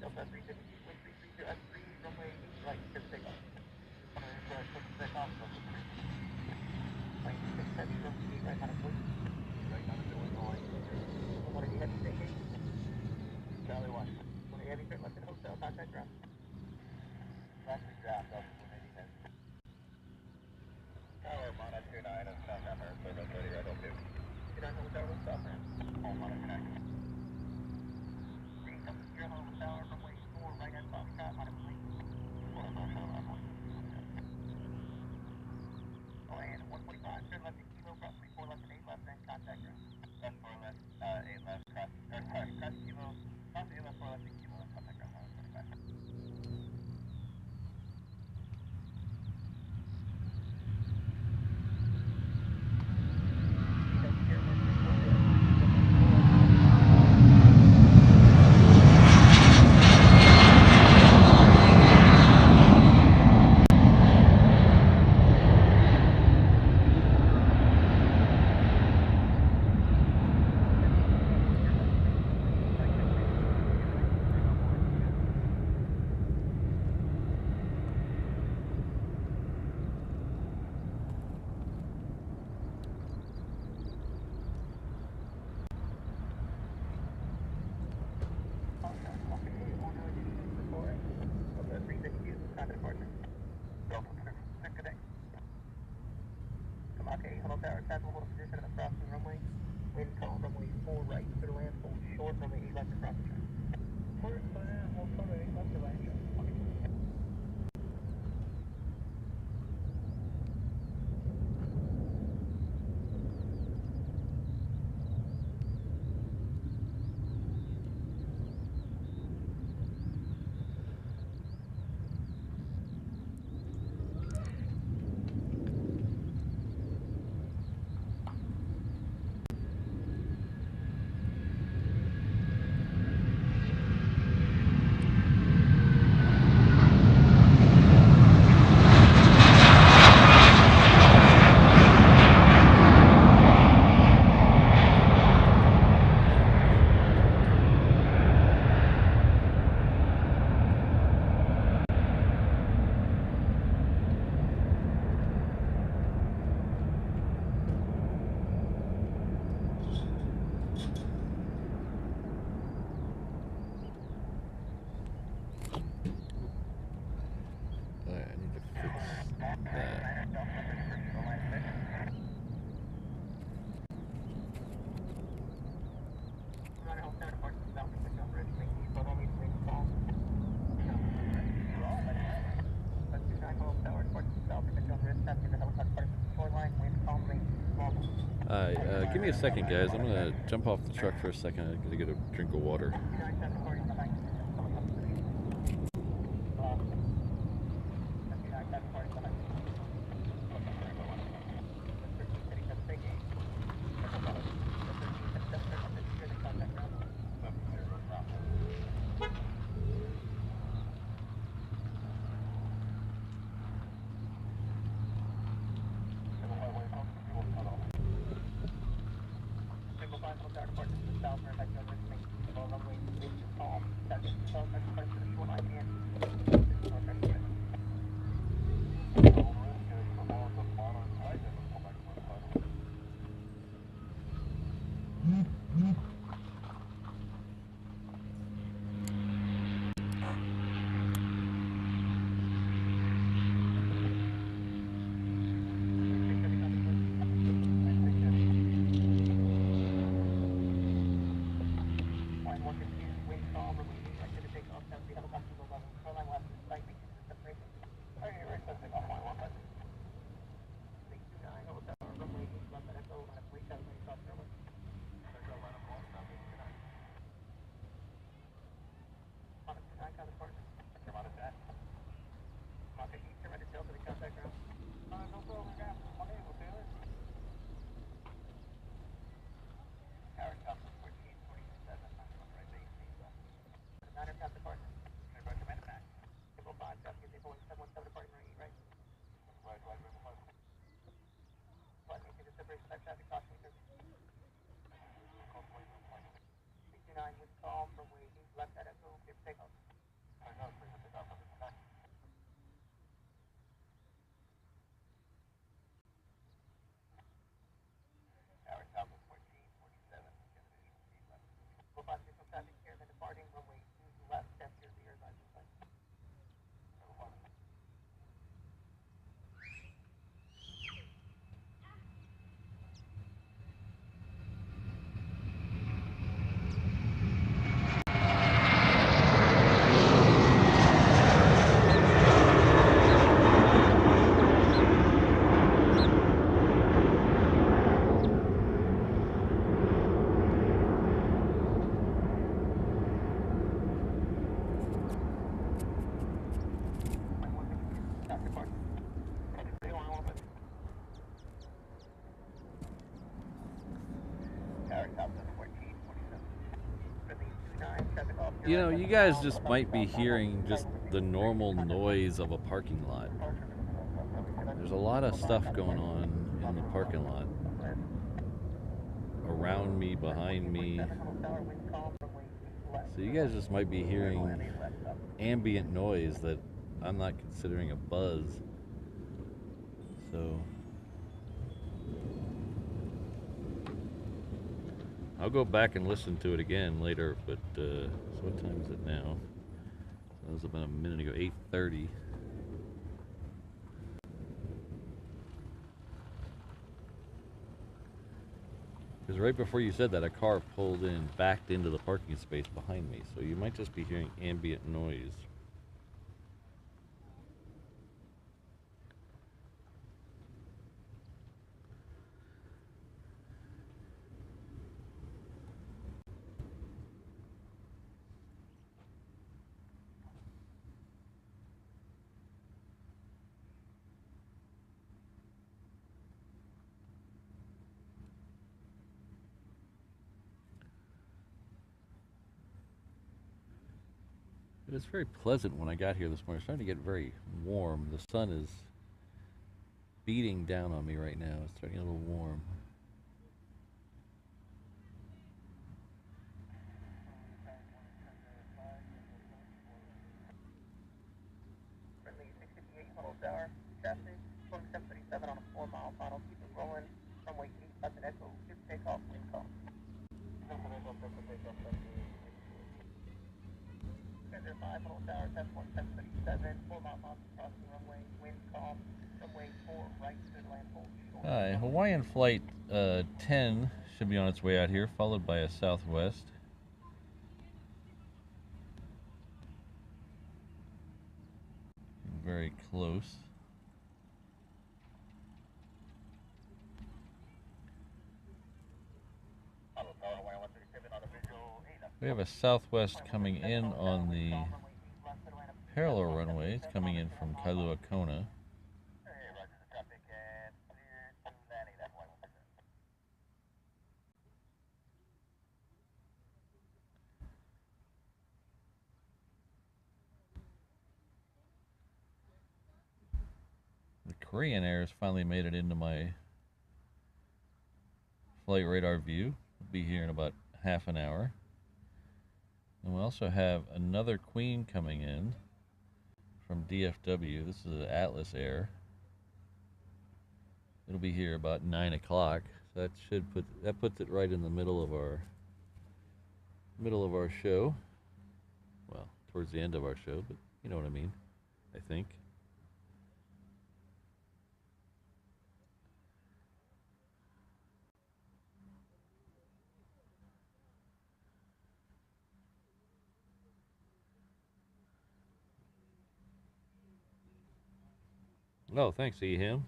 Delta 352, wind 330, F3, runway 8 right, clear to take off. Runway 8 right, clear to take off, Delta 352. Plane 6 heavy, runway 8 right, not a point. Right, not a point, going. 180 heavy, stay gauge. Charlie 1. 180 heavy, turn left in hotel, contact ground. Left to ground, Delta 180 heavy. Tower, Mana 29, and South Africa, Service 30, right, okay. 29, hold tower, stop ramp. All Mana connect. 3, Delta 0, hold tower, runway 4, right at Foxtrot, Mana plane. 4, Foxtrot, Mana plane. Oh, and 145, turn left to Kilo, cross 34 left and 8 left, then contact ground. Left 4 left, 8 left, cross, or sorry, cross Kilo, cross 8 left, 4 left, and Kilo, and contact ground, Mana 25. Give me a second, guys. I'm gonna jump off the truck for a second. I'm gonna get a drink of water. You know, you guys just might be hearing just the normal noise of a parking lot. There's a lot of stuff going on in the parking lot. Around me, behind me. So you guys just might be hearing ambient noise that I'm not considering a buzz. So I'll go back and listen to it again later, but so what time is it now? That was about a minute ago, 8:30. Because right before you said that, a car pulled in, backed into the parking space behind me. So you might just be hearing ambient noise. It was very pleasant when I got here this morning. It's starting to get very warm. The sun is beating down on me right now. It's starting to get a little warm. Friendly 658 Honu Tower, traffic, 2737 on a 4-mile final, keep it rolling, runway 8 left and echo, good takeoff, wind calm. Center 5 Honu Tower, test 1737, 4-mile miles across the runway, wind calm, runway 4 right, good land hold short. Hi, Hawaiian Flight 10 should be on its way out here, followed by a Southwest. Very close. We have a Southwest coming in on the parallel runway. It's coming in from Kailua Kona. The Korean Air has finally made it into my flight radar view. It'll be here in about half an hour. And we also have another Queen coming in from DFW. This is an Atlas Air. It'll be here about 9 o'clock. So that puts it right in the middle of our show. Well, towards the end of our show, but you know what I mean, I think. Oh, thanks, Eham.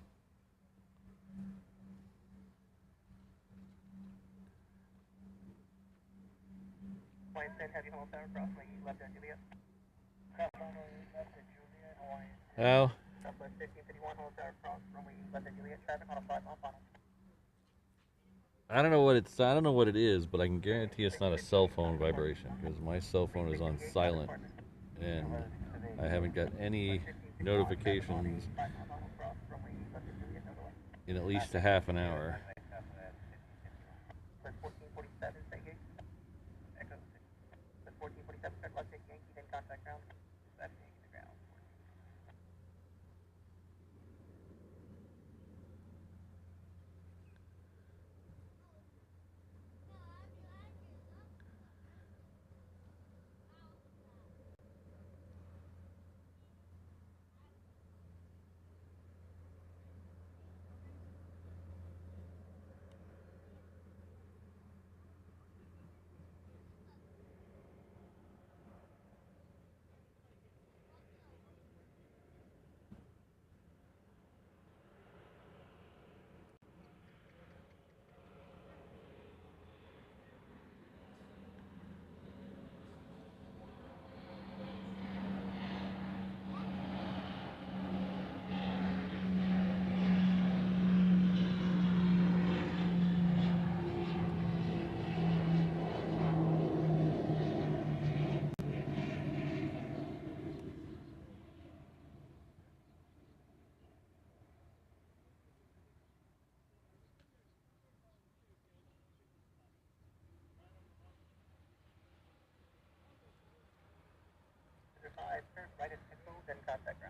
Hawaiian 10 heavy Honu Tower, crossing left at Juliet. How? Southwest 1551 Honu Tower, cross runway left at Juliet, traffic on a 5-mile final. I don't know what it is, but I can guarantee it's not a cell phone vibration because my cell phone is on silent and I haven't got any notifications in at least a half an hour.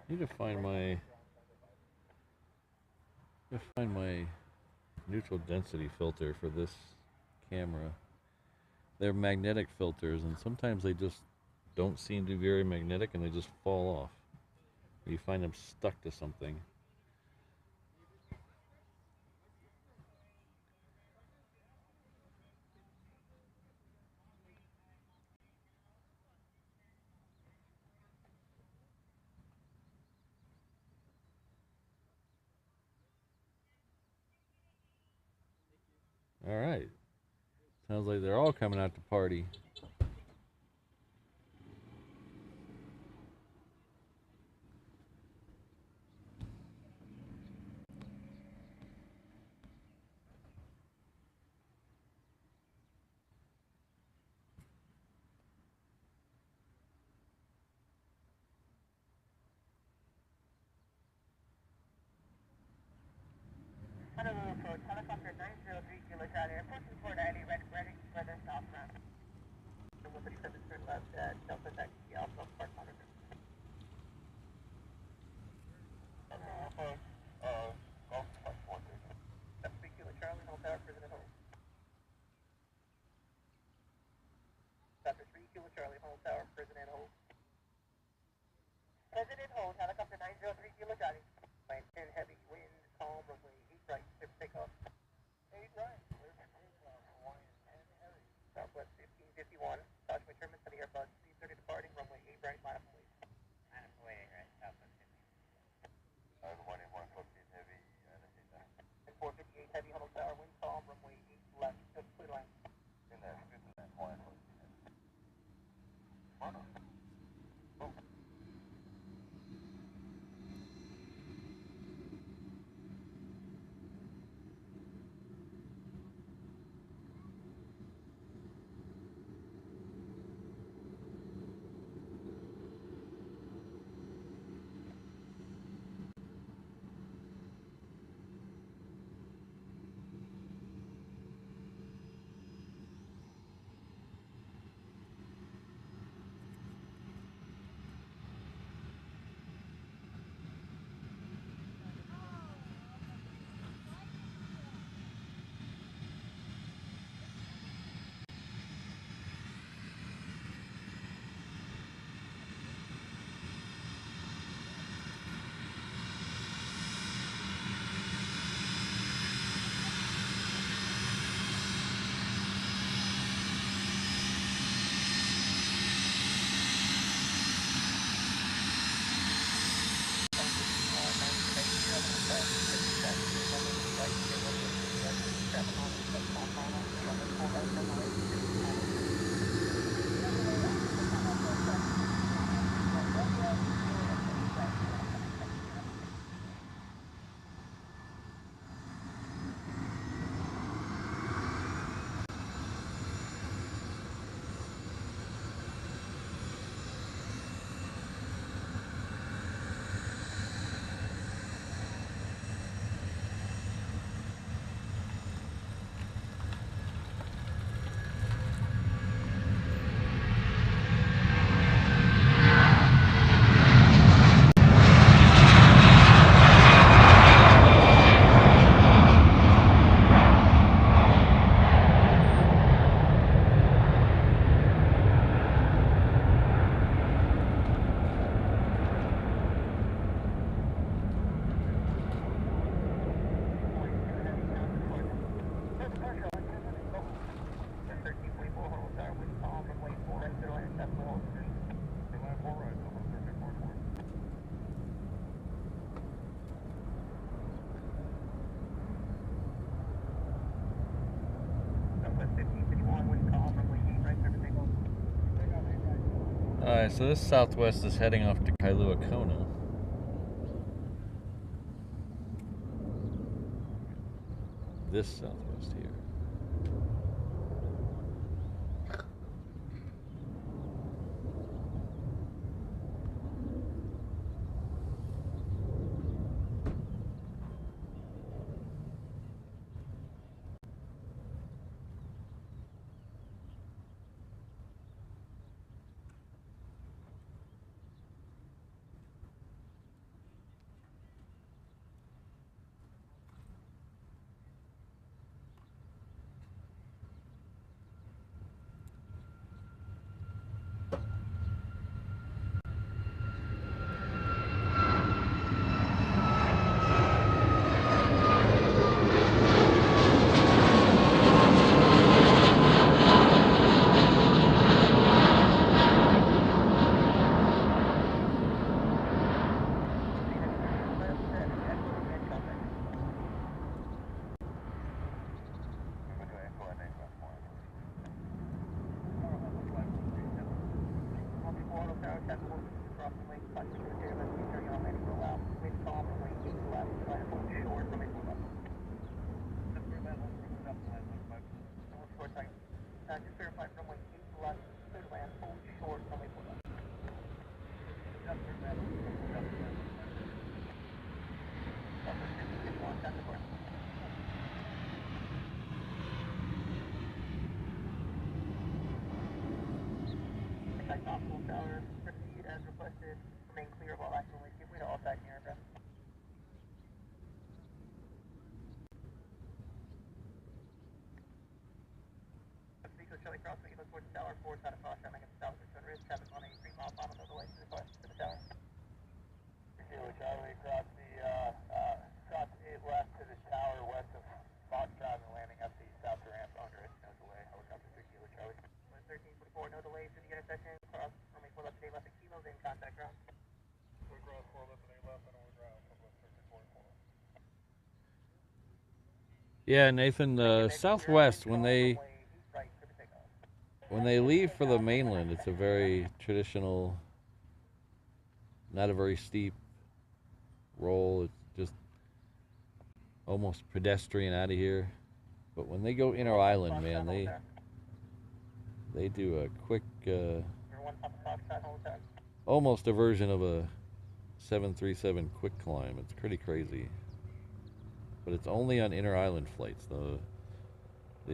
Need to find my neutral density filter for this camera. They're magnetic filters, and sometimes they just don't seem to be very magnetic, and they just fall off. You find them stuck to something. All right. Sounds like they're all coming out to party. Honolulu approach, helicopter 903 Kilo Charlie, approaching Port Island, ready for the southbound. 137 turn left at Delta Taxi, Alpha Park Monitor. Approach, Golf Park 1. 3 Kilo Charlie, hold tower, prisoner hold. After 3 Kilo Charlie, hold tower, prisoner hold. President hold, helicopter 903 Kilo Charlie. Line 10 heavy, wind, calm, runway 8 right, shift takeoff. 8 right, Hawaiian 10 heavy. Southwest 1551, Taj Terminus to the Airbus 330 departing, runway 8 right, line up and wait. Line up and wait, right, Southwest 15. Hawaiian 114 heavy, and 458 heavy, Honolulu Tower, wind calm, runway 8 left, just clear line. In there, 50 Hawaiian 14 heavy. Honu. Alright, so this Southwest is heading off to Kailua Kona. This Southwest here. Tower, traffic will cross the lake, touch the clear left, 230 on landing, roll out. Wind calm, runway 8 left, land hold short, runway 4 left. Just for land hold short, land hold 5. Hold short, sorry. Just verify runway 8 left, clear to land, hold short, runway 4 left. Just for land hold short, just for land hold 5. Southwest 50, 51, that's the course. Optimal tower, proceed as requested, remain clear of all actual link, give way to all taxi aircraft. Speak with Charlie Crossway, look towards the tower, forward side of caution, against the south return risk, traffic on a 3-mile final no delay to the tower. Kilo Charlie, cross 8 left to the tower, west of Foxtrot and landing at the south ramp under it, no delay, helicopter 3 Kilo Charlie. 1344, no delays to the intersection, cross runway 4 left and 8 left at kilos, in contact ground. We're cross 4 left and 8 left and on ground, southwest 1344. Yeah, Nathan, Southwest, when they leave for the mainland, it's a very traditional, not a very steep roll. It's just almost pedestrian out of here. But when they go inner island, man, they do a quick, almost a version of a 737 quick climb. It's pretty crazy. But it's only on inner island flights. The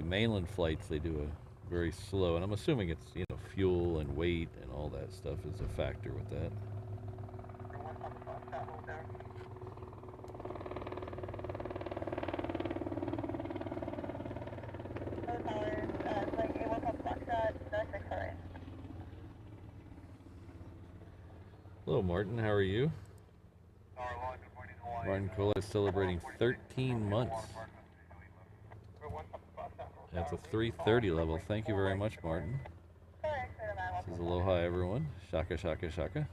mainland flights, they do a very slow, and I'm assuming it's, you know, fuel and weight and all that stuff is a factor with that. Hello, Martin. How are you? Martin Cola is celebrating 13 months at the 330 level. Thank you very much, Martin. This is aloha, everyone. Shaka, shaka, shaka.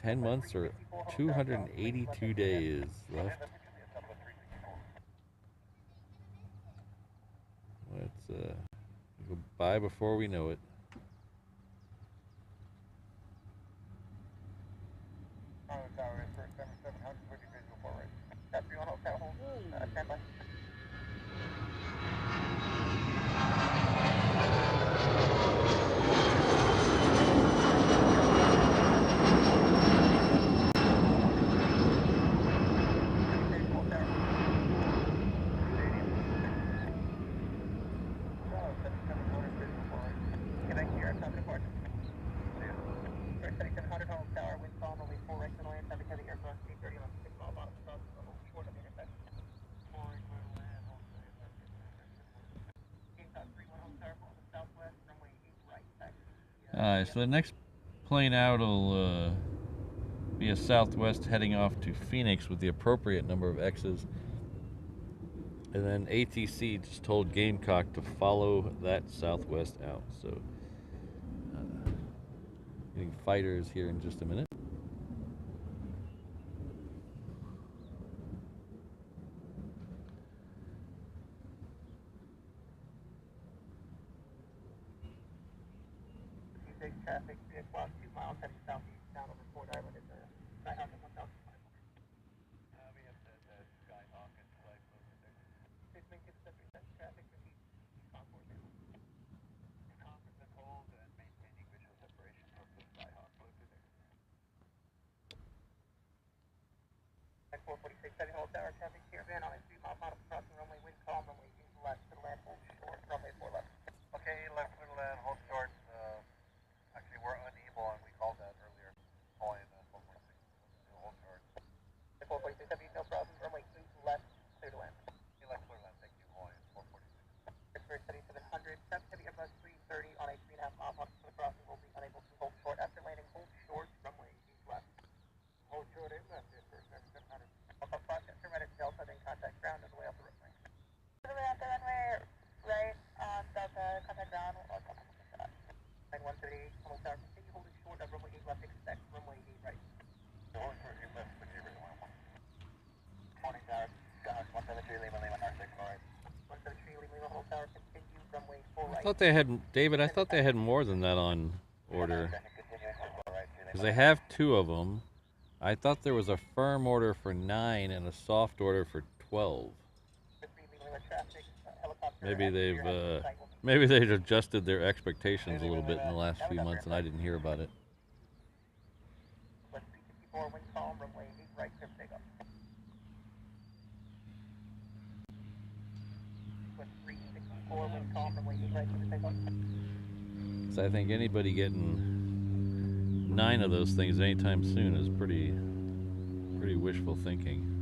10 months or 282 days left. Let's go by before we know it. Tower is for 7700 with your visual forward. That's 3 on hotel home. Stand by. Alright, so the next plane out will be a Southwest heading off to Phoenix with the appropriate number of X's. And then ATC just told Gamecock to follow that Southwest out. So, getting fighters here in just a minute. Traffic, 3 o'clock, 2 miles heading southeast down over Ford Island at the Skyhawk at 1000. We have the Skyhawk and flight close to there. Please maintain the 737 traffic, repeat, Concord now. Conference and hold and maintaining visual separation from the Skyhawk close to there. At 446, heading hold tower, traffic caravan on a 3-mile final crossing runway, wind calm, runway 8 left to land, hold short, runway 4 left. Okay, left to land, hold short. Actually, we're unable, and we called that earlier. Calling 446. Hold short. 446, have you no problem? Runway 2 left, clear to land. Left, clear to land. Thank you. Calling 446. Express 7700. Traffic heavy Airbus 330 on a 3.5-mile final for the crossing will be unable to hold short. After landing, hold short, runway 8 left. Hold short, 8 left. Yes, sir. 7700. Alpha Foxtrot, turn right at Delta, then contact ground on the way off the runway. Turn right at the runway, right on Delta, contact ground, or contact. 138, hold tower, continue holding short of runway 8 left, expect runway 8 right. Hold short, 8 left, continue runway 1. Morning tower, 173, Lima, North 6, alright. 173, Lima, hold tower, continue runway 4 right. I thought they had, David, I thought they had more than that on order. Because they have 2 of them. I thought there was a firm order for 9 and a soft order for 12. Maybe they've adjusted their expectations a little bit in the last few months and I didn't hear about it. So I think anybody getting 9 of those things anytime soon is pretty wishful thinking.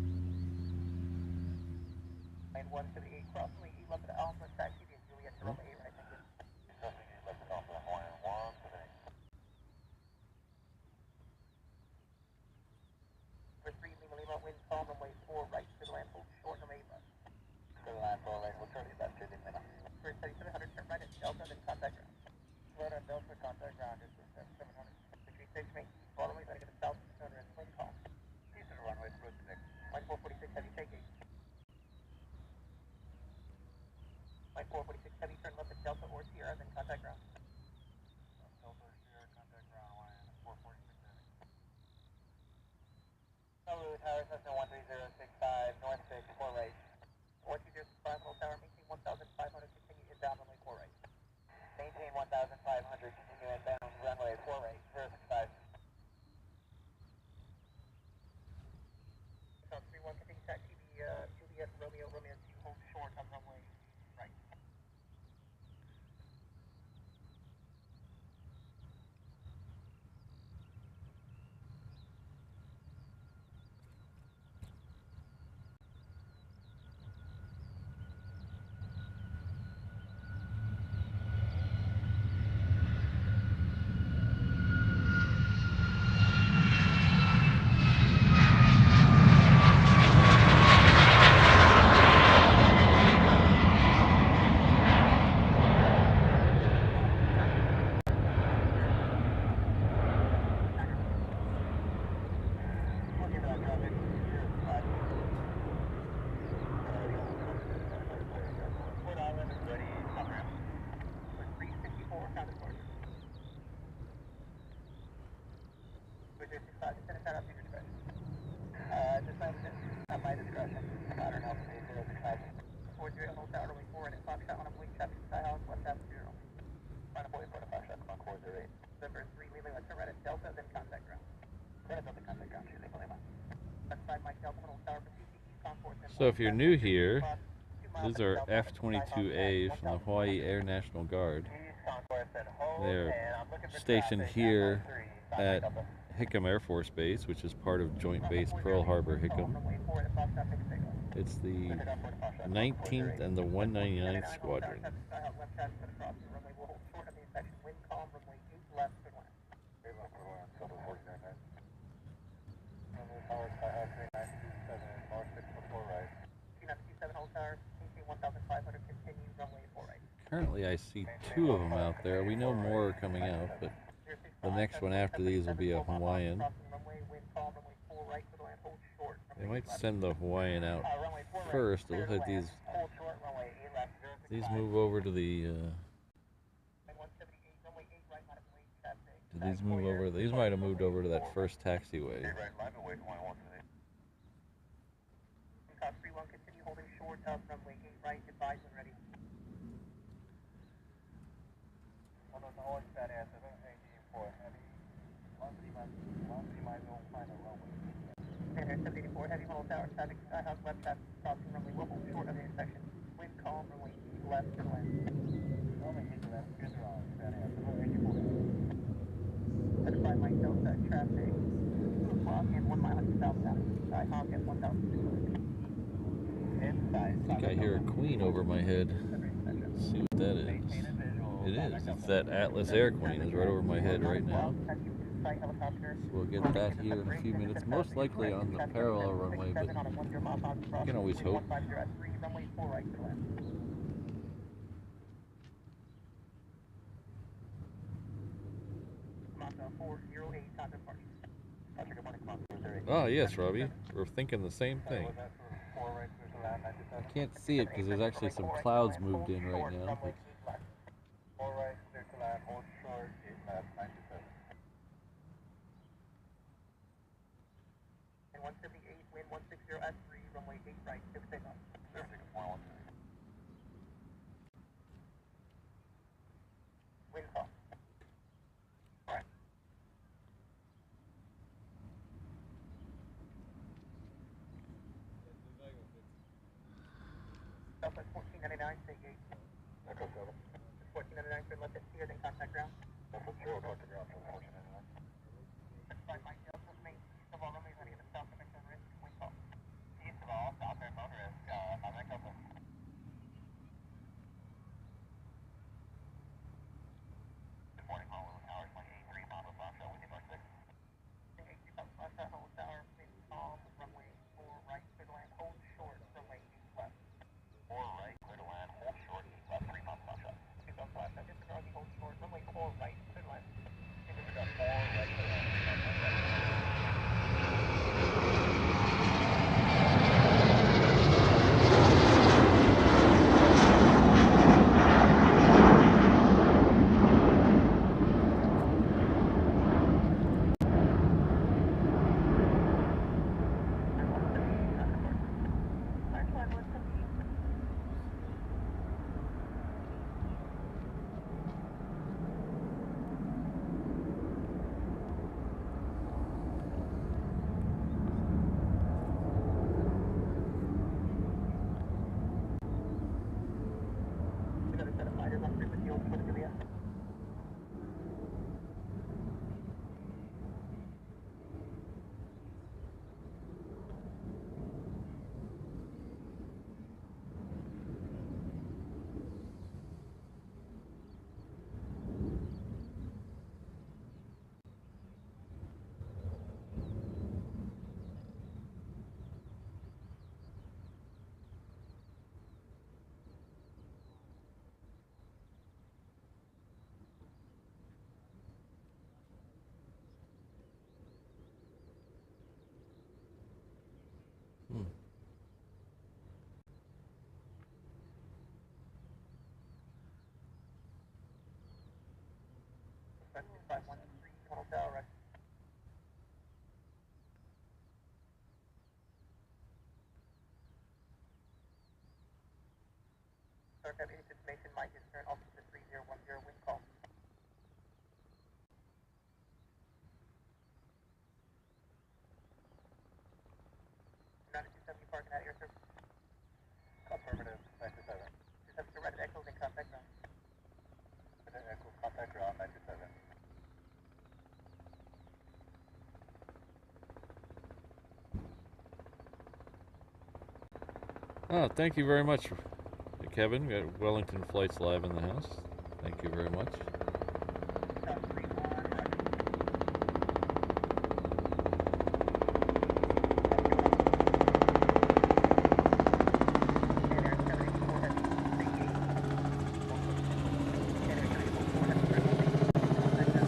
So if you're new here, these are F-22As from the Hawaii Air National Guard. They're stationed here at Hickam Air Force Base, which is part of Joint Base Pearl Harbor Hickam. It's the 19th and the 199th Squadron. Currently I see 2 of them out there. We know more are coming out, but the next one after these will be a Hawaiian. They might send the Hawaiian out first. It looks like these move over to the did these move over? These might have moved over to that first taxiway. Heavy Holo Tower, traffic, Skyhawk, left traffic, crossing runway, will hold short of the intersection. Wind calm, runway east, left, to left. Runway east, left, good wrong, runway 84. 35 Mike Delta, traffic, 2 o'clock and 1 mile southbound. Skyhawk at 1,600. Inside. I think I hear a Queen over my head. Let's see what that is. It is. It's that Atlas Air Queen. It's right over my head right now. So we'll get that here in a few minutes, most likely on the parallel runway, but you can always hope. Oh yes, Robbie, we're thinking the same thing. I can't see it because there's actually some clouds moved in right now. But runway 8 right, to take off. 06412. Wind call. Right. Southwest 1499, stay gate. Echo 7. 1499, turn left at Sears and contact ground. Southwest 0, contact ground for 1499. Specified my Delta remains east of all runways heading into South Dimension risk, wind call. East of all, southbound motorist, my Echo 7. 40 Honolulu Tower, 23 Papa Foxtrot, with bar 6. 83 Papa Foxtrot, Honolulu Tower, wind calm, runway 4 right, clear to land, hold short, runway 8 left. 4 right, clear to land, hold short, 8 left, 3 Papa Foxtrot. 2 Papa Foxtrot, disregard the hold short, runway 4 right, clear to land. Disregard 4 right, clear to land, 3 Papa Foxtrot. Another set of fighters on frequency over for the Juliet. Hmm. That's 2513, Honolulu Tower, right. Start have any information, Mike is current altitude 3010, wind call. United 270 parking at air service. Affirmative, 927. 270 right at Echoes and contact ground. Right at Echoes, contact ground, 927. Oh, thank you very much, Kevin. We got Wellington Flights live in the house. Thank you very much. South 31, right. And Air 784 heavy, stay gate. And Air 784 heavy, clear runway, contact ground.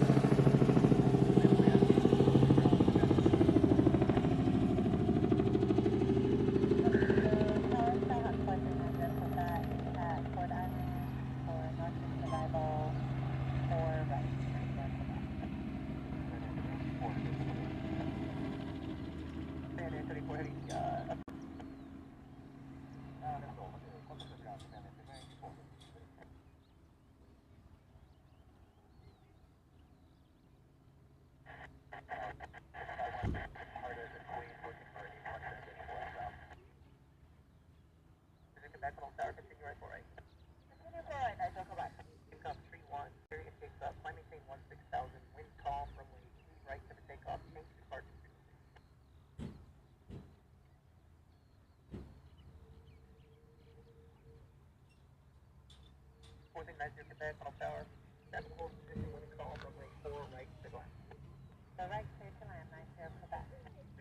And Air 34 heavy, back on tower, continue right for right. Continue for right, I circle back. Income 31, area takes up, climb maintain 16,000, wind calm, runway 8 right to the takeoff, change departure frequency. Fourth and 90 Quebec, on tower, that's hold position, wind calm, runway 4 right to land. The right clear to land, 90 Quebec.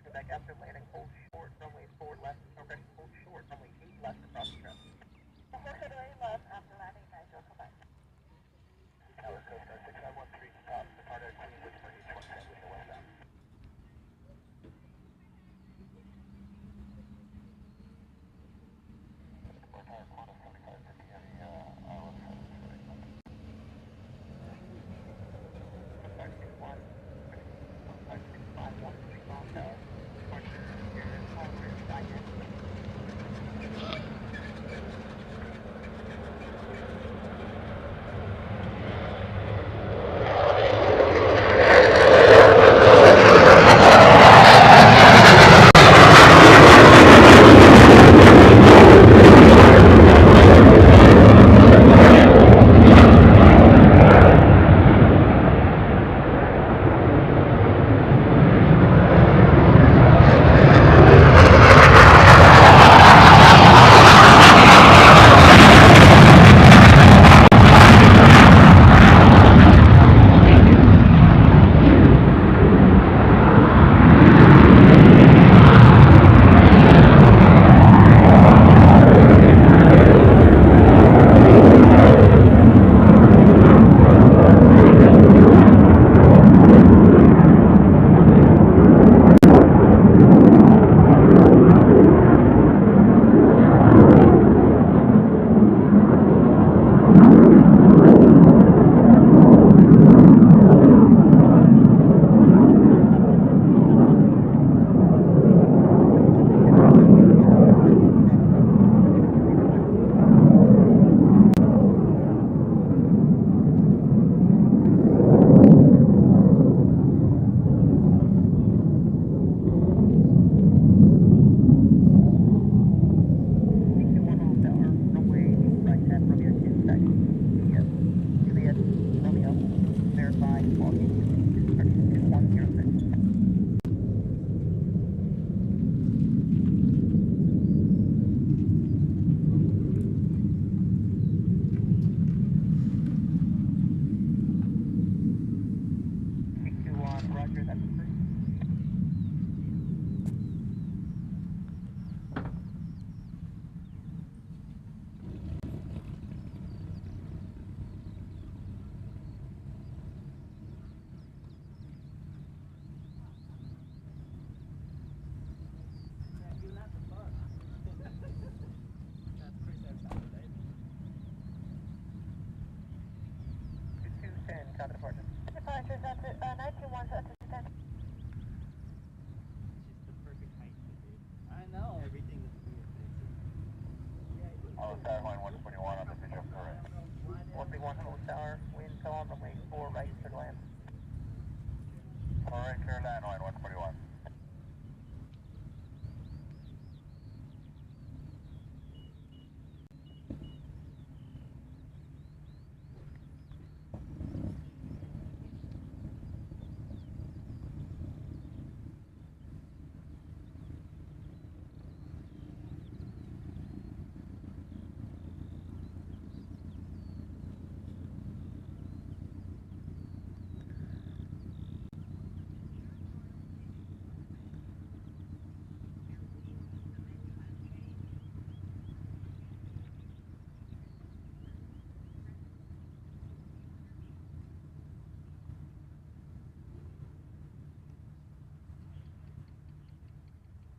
Quebec after landing, hold short, runway 4 left, already hold short, runway 8 left across the track. Runway left after landing, 90 Quebec. Tower Coast Guard 6513, stop, depart at Queen with for H1 transition westbound. Tower Quantum 7550 heavy, ILS 7 starting. 561, South departure. Departures up to 19-1 to attention. It's the perfect height for it. I know. Everything is On Tower line 121 on the visual correct. 131 Honu Tower, wind calm, runway 4 right to land. Alright, clear land line 141.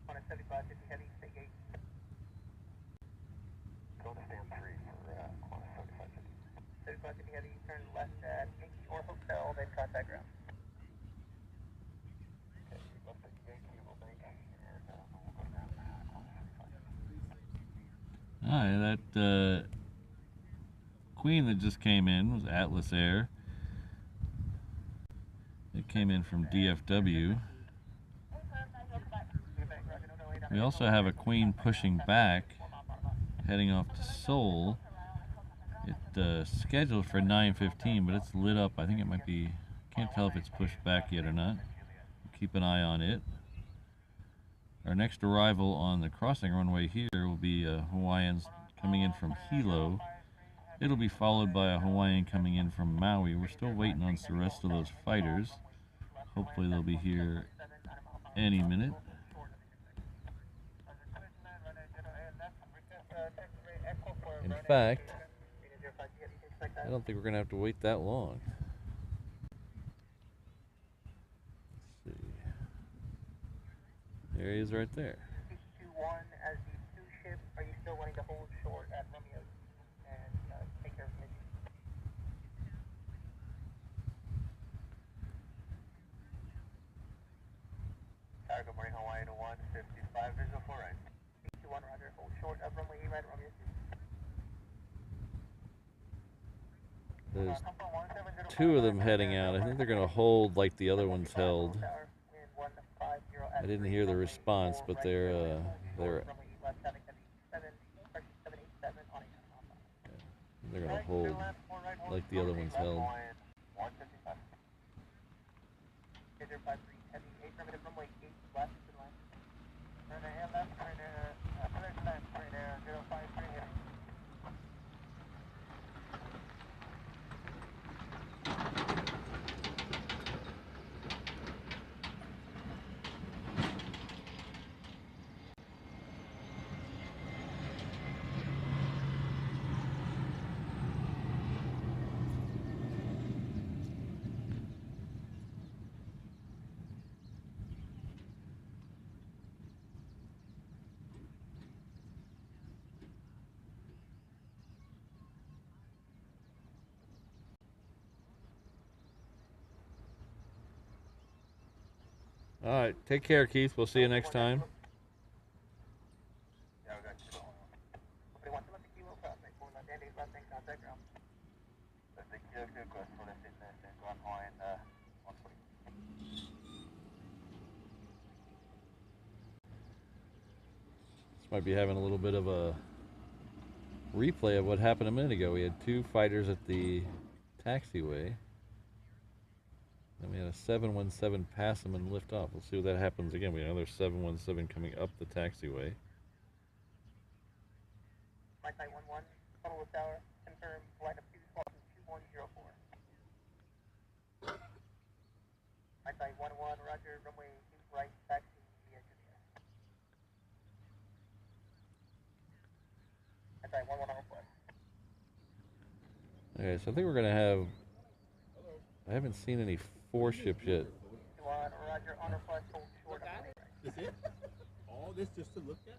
On a 75, 50 heavy, stay gate. Go to stand 3 for on a 75, 50. 75, 50 heavy, turn left at Yankee or Hotel, then contact ground. Okay, left at Yankee, we'll make, and we'll go down on a 75. Alright, that Queen that just came in was Atlas Air. It came in from DFW. We also have a Queen pushing back, heading off to Seoul. It's scheduled for 9:15, but it's lit up. I think it might be, can't tell if it's pushed back yet or not. Keep an eye on it. Our next arrival on the crossing runway here will be Hawaiians coming in from Hilo. It'll be followed by a Hawaiian coming in from Maui. We're still waiting on the rest of those fighters. Hopefully they'll be here any minute. In fact, I don't think we're going to have to wait that long. Let's see. There he is right there. 2-1 as the 2 ship, are you still wanting to hold short at Romeo and take care of the issue? Tower, good morning, Hawaii to 155, visual 4 right. 2-1, roger, hold short at runway 8 right, Romeo 2. There's 2 of them heading out. I think they're going to hold like the other ones held. I didn't hear the response, but they're going to hold like the other ones held. All right, take care, Keith. We'll see you next time. This might be having a little bit of a replay of what happened a minute ago. We had 2 fighters at the taxiway. Then we had a 717 pass them and lift off. We'll see what that happens again. We have another 717 coming up the taxiway. Flight 11, Honolulu Tower, confirm flight of 2104. Flight 11, roger, runway 2 right, taxi via Junior. Flight 11 on request. Okay, so I think we're going to have... I haven't seen any 4 ships yet. Roger, on request, hold short. That's it? All this just to look at?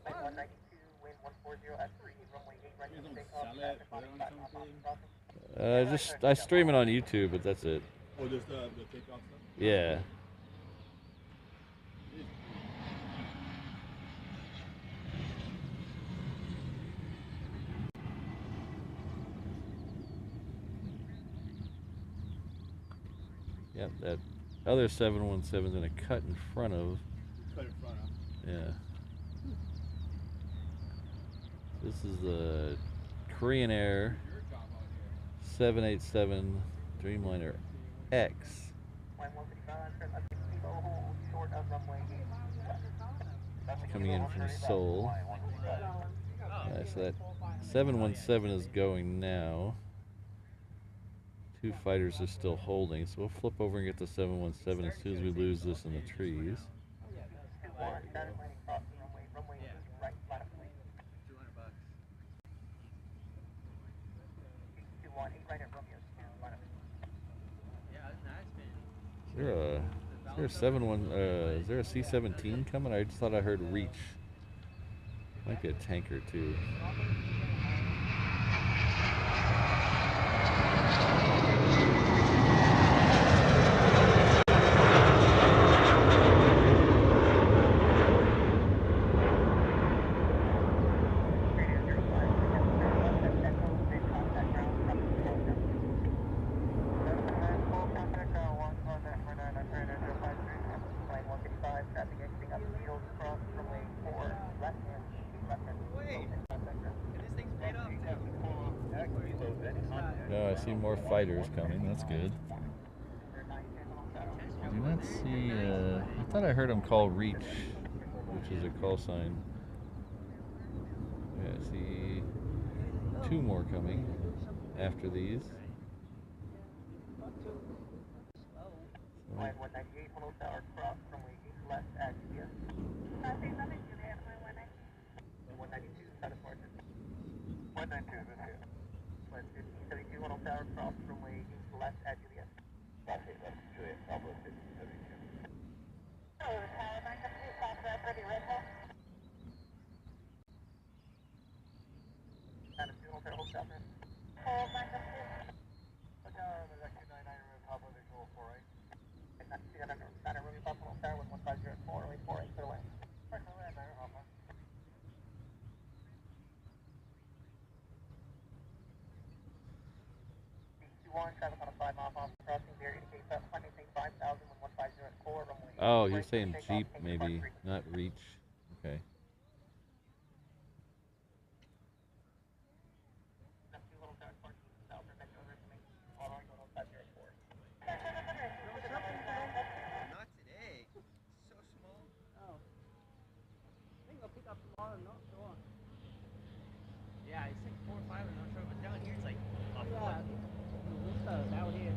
Flight 192, wind 140 at 3, runway 8 right, take off, salad, put it on something. Just I stream it on YouTube, but that's it. Or just the takeoff stuff? Yeah. Yep, that other 717's in a cut in front of. Cut in front of. Yeah. This is the Korean Air 787 Dreamliner X. Coming in from Seoul. So that 717 is going now. Two fighters are still holding, so we'll flip over and get the 717 as soon as we lose this in the trees. Is there a C-17 coming? I just thought I heard reach. Might be a tanker too. I see more fighters coming. That's good. I do not see. I thought I heard them call reach, which is a call sign. Yeah, I see two more coming after these. Line 198, Honu Tower, cross runway 8 left at UBS. 192, side of Martin. 192, this here. 1572, Honu Tower, cross runway 8 left at UBS. That's it, that's Juliet, Southwest 1572. Hello, Tower 972, Southwest, ready, red hole. 972, Honu Tower, hold Southwest. Hold 972. Tower, there's actually 99 room, top of visual 48. Center Ruby Buffalo Tower with 1504, away 48 to the west. D21, traffic on a 5 mile off crossing there, indicates that maintain 5000 with 150 at core, runway. Oh, you're saying Jeep maybe, not reach. Okay. Yeah, it's like 4 or 5 and I'm sure, but down here it's like a foot. Yeah, out here.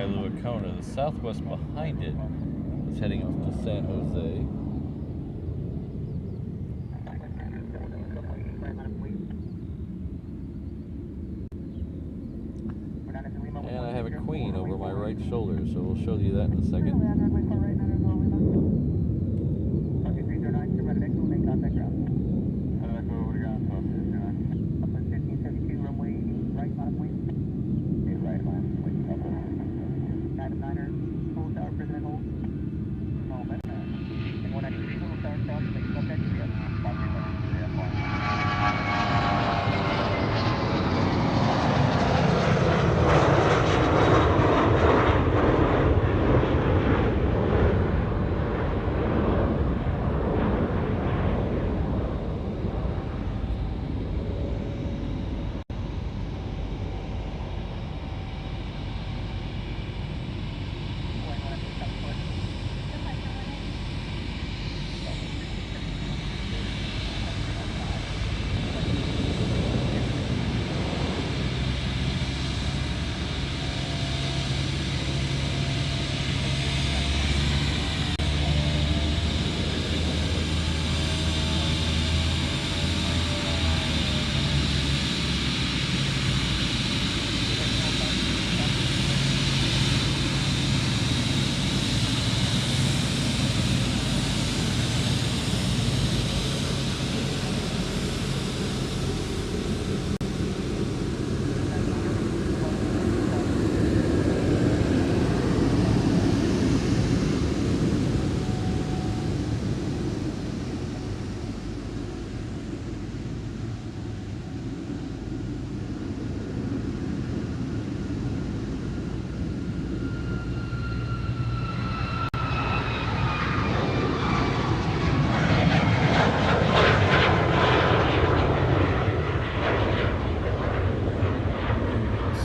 Kailua Kona. The Southwest behind it is heading off to San Jose. And I have a Queen over my right shoulder, so we'll show you that in a second.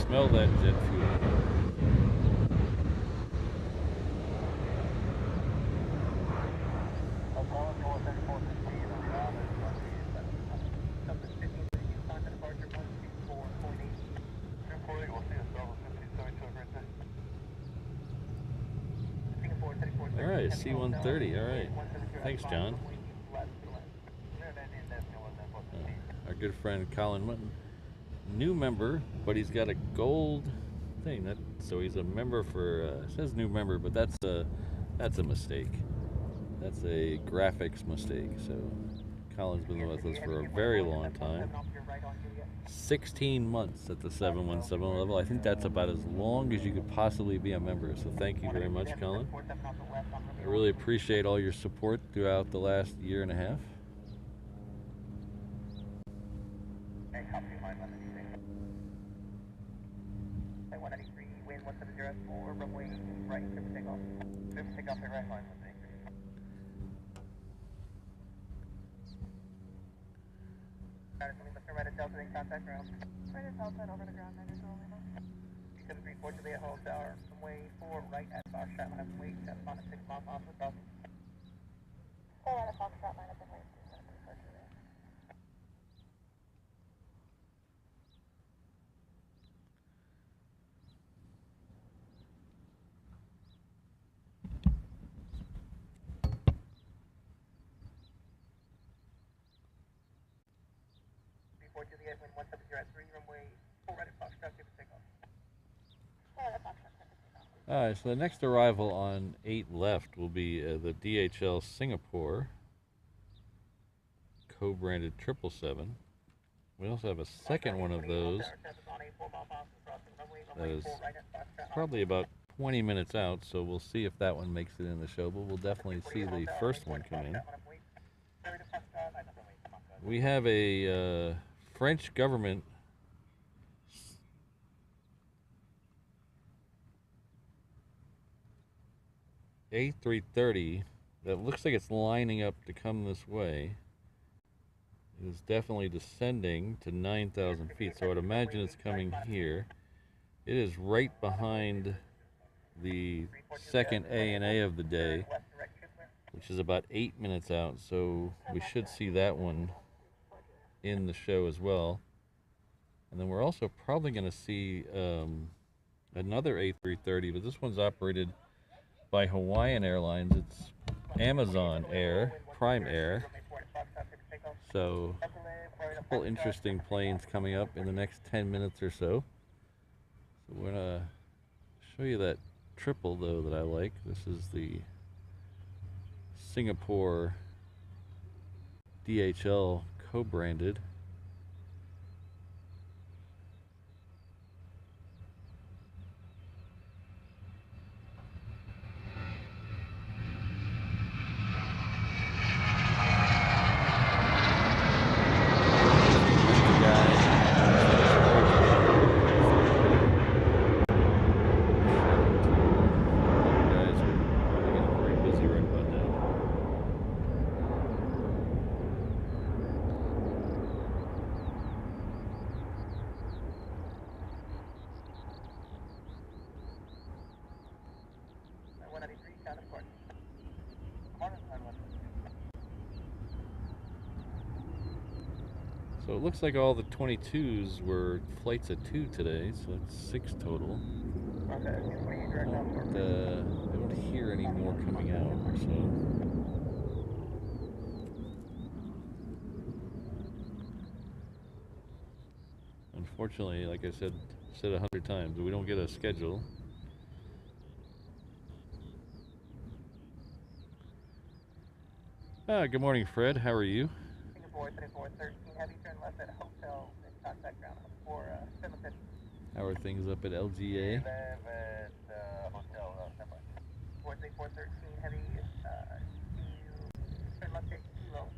Smell that jet fuel. All right, C-130. All right. Thanks, John. Our good friend Colin Mutton. New member, but he's got a gold thing. So he's a member for. It says new member, but that's a mistake. That's a graphics mistake. So Colin's been with us for a very long time. 16 months at the 717 level. I think that's about as long as you could possibly be a member. So thank you very much, Colin. I really appreciate all your support throughout the last year and a half. Runway right, clear takeoff. Clear takeoff at right line, let's see. Right at Delta in contact ground. Right at Delta over the ground, then you're rolling up. You can report to the Honu Tower, runway 4 right at Foxtrot line, wait, that's on a 6 mile off with Delta. 4 right at Foxtrot line up and wait. Report to the Edwin 170 at 3, runway 4 right at Foxtrot, give a takeoff. 4 right at Foxtrot, give a takeoff. All right, so the next arrival on 8 left will be the DHL Singapore co-branded 777. We also have a second one of those that is probably about 20 minutes out, so we'll see if that one makes it in the show, but we'll definitely see the first one come in. We have a French government A380 that looks like it's lining up to come this way. It is definitely descending to 9,000 feet, so I'd imagine it's coming here. It is right behind the second ANA of the day, which is about 8 minutes out, so we should see that one in the show as well. And then we're also probably going to see another A330, but this one's operated by Hawaiian Airlines. It's Amazon Air, Prime Air. So, a couple interesting planes coming up in the next 10 minutes or so. So we're gonna show you that triple though that I like. This is the Singapore DHL co-branded. So it looks like all the 22s were flights of 2 today, so that's 6 total. I don't hear any more coming out, so. Unfortunately, like I said 100 times, we don't get a schedule. Good morning, Fred. How are you? Singapore 3413 Heavy, turn left at hotel and contact ground for 750. How are things up at LGA? At hotel, 43413 Heavy, turn left at Kilo,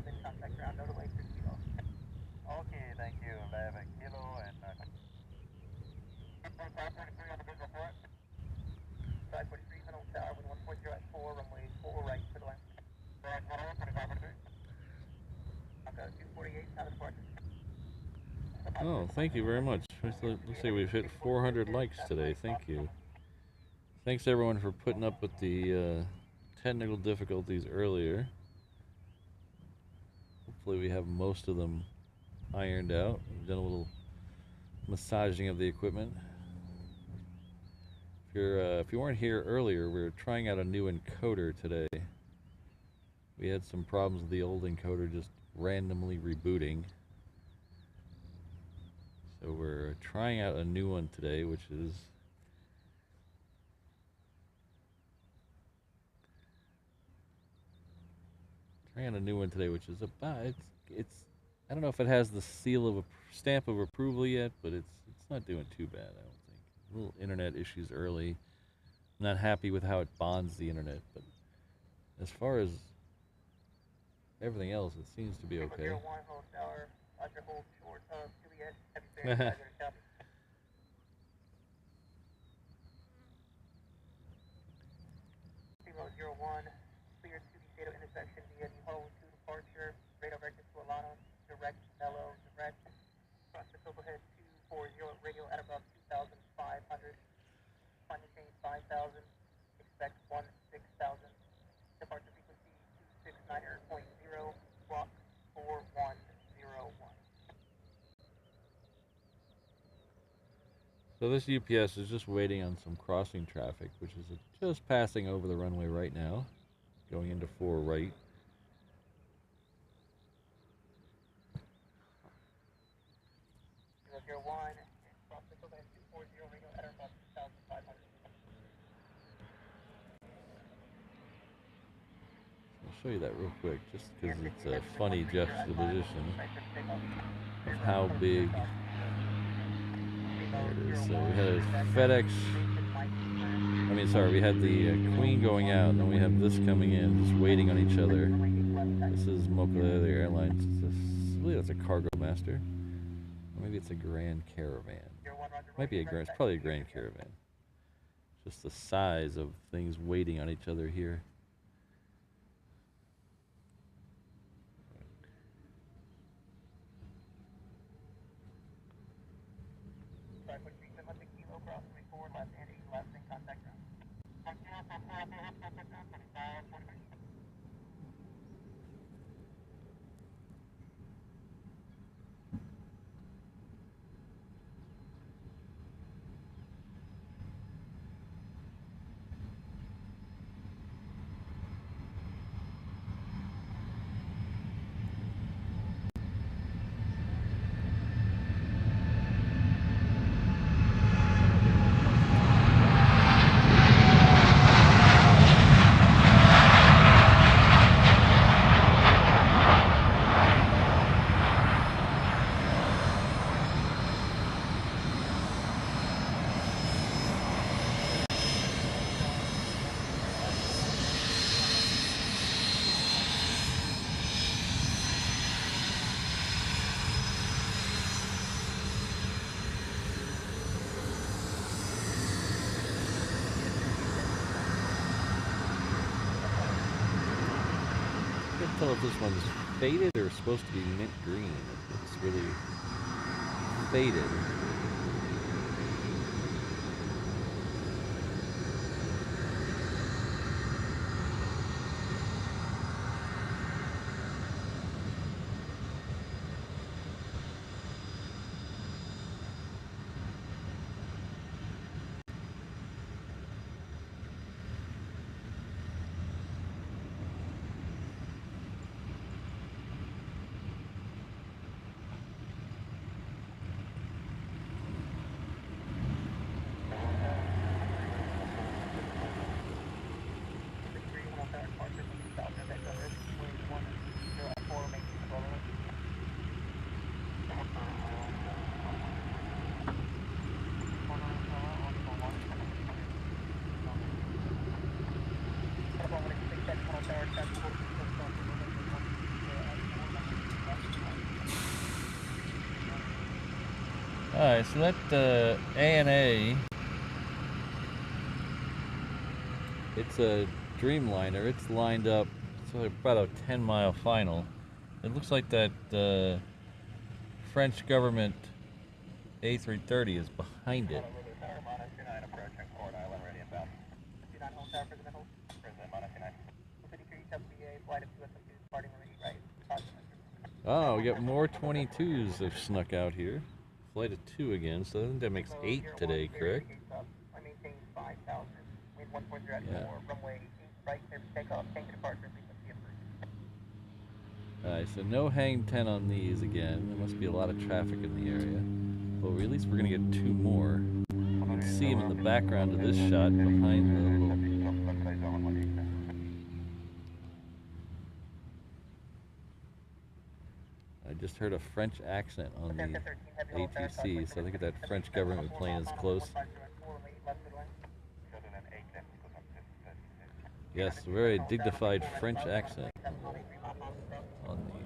then contact ground, no delay for Kilo. Okay, thank you. 11 Kilo and 543 on the visual for it. 543 Middle Tower with 140 at 4, runway 4 right for the line. Right, 2543. Okay, 248 out of departure. Oh, thank you very much. Let's see, we've hit 400 likes today. Thank you. Thanks everyone for putting up with the technical difficulties earlier. Hopefully we have most of them ironed out. We've done a little massaging of the equipment. If you weren't here earlier, we were trying out a new encoder today. We had some problems with the old encoder just randomly rebooting. So we're trying out a new one today, which is about it's I don't know if it has the stamp of approval yet, but it's not doing too bad, I don't think. Little internet issues early. I'm not happy with how it bonds the internet, but as far as everything else, it seems to be okay. Kilo 01, cleared to the Dado intersection via the Honu departure, radar vector to Alano, direct, mellow, direct, process overhead 240, radio at above 2,500, final change 5,000, expect 16,000, departure frequency 269.0, block 4101. So this UPS is just waiting on some crossing traffic, which is just passing over the runway right now, going into 4 right. I'll show you that real quick, just because it's a funny juxtaposition of how big. There it is. So we had a FedEx. We had the Queen going out, and then we have this coming in, just waiting on each other. This is Mokulele Airlines. I believe that's a Cargo Master. Or maybe it's a Grand Caravan. Might be it's probably a Grand Caravan. Just the size of things waiting on each other here. tell if this one's faded or supposed to be mint green. It's really faded. Alright, so that ANA, it's a Dreamliner. It's lined up, so about a 10-mile final. It looks like that French government A330 is behind it. Oh, we got more 22s have snuck out here. Flight of 2 again, so I think that makes 8 today, correct? Yeah. Alright, so no hang 10 on these again. There must be a lot of traffic in the area. Well, at least we're going to get 2 more. You can see them in the background of this shot behind the little... I just heard a French accent on the ATC, so I think that French government plane is close. Yes, a very dignified French accent on the...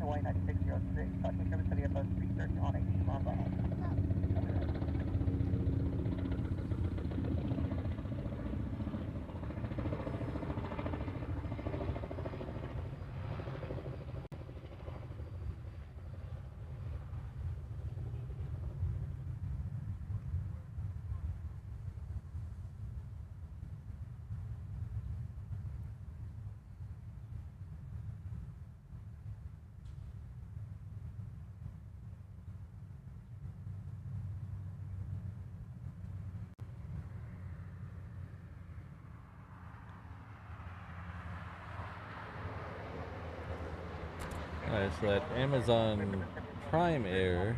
Hawaii 9606, touching service to the Airbus 330 on 18 miles an hour. Alright, so that Amazon Prime Air,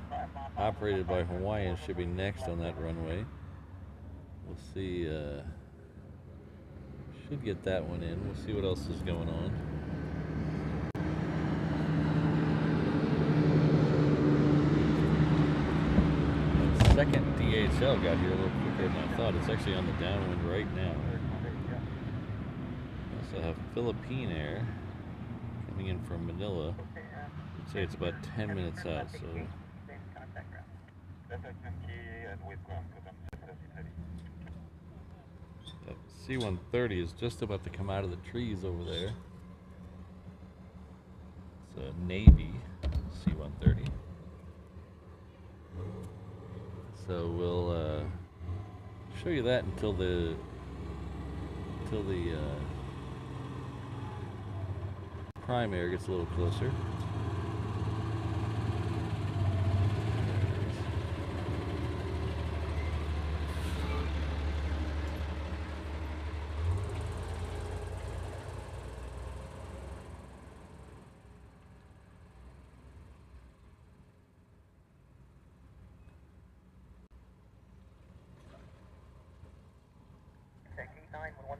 operated by Hawaiian, should be next on that runway. We'll see, should get that one in. We'll see what else is going on. That second DHL got here a little quicker than I thought. It's actually on the downwind right now. We also have Philippine Air coming in from Manila. I'd say it's about 10 minutes out, so that C-130 is just about to come out of the trees over there. It's a Navy C-130. So we'll show you that until the Prime Air gets a little closer.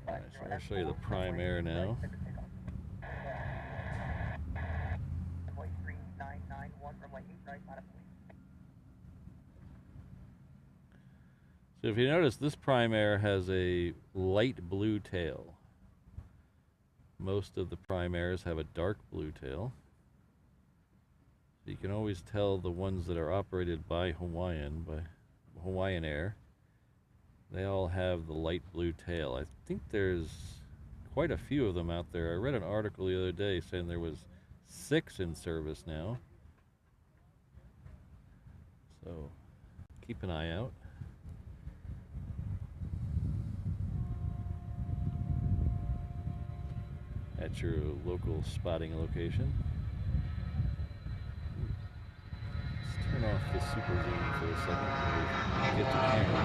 Alright, so I'm going to show you the Prime Air now. So if you notice, this Prime Air has a light blue tail. Most of the Prime Airs have a dark blue tail. So you can always tell the ones that are operated by Hawaiian Air. They all have the light blue tail. I think there's quite a few of them out there. I read an article the other day saying there was 6 in service now. So keep an eye out. At your local spotting location. Let's turn off the super zoom for a second and get the camera.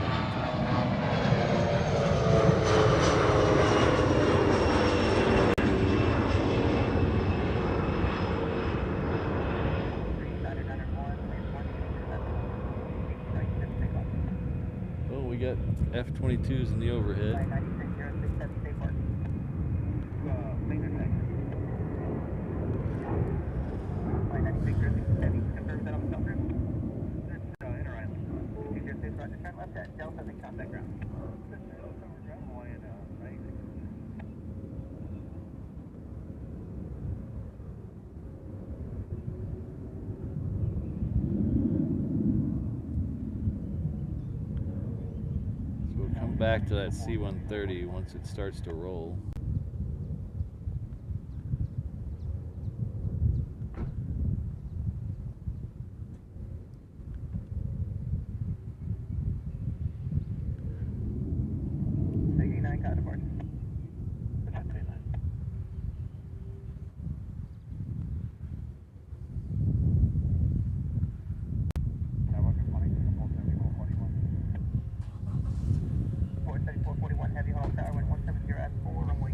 Oh, we got F-22s in the overhead. Back to that C-130 once it starts to roll. Heavy Hall Tower, 170 at 4, runway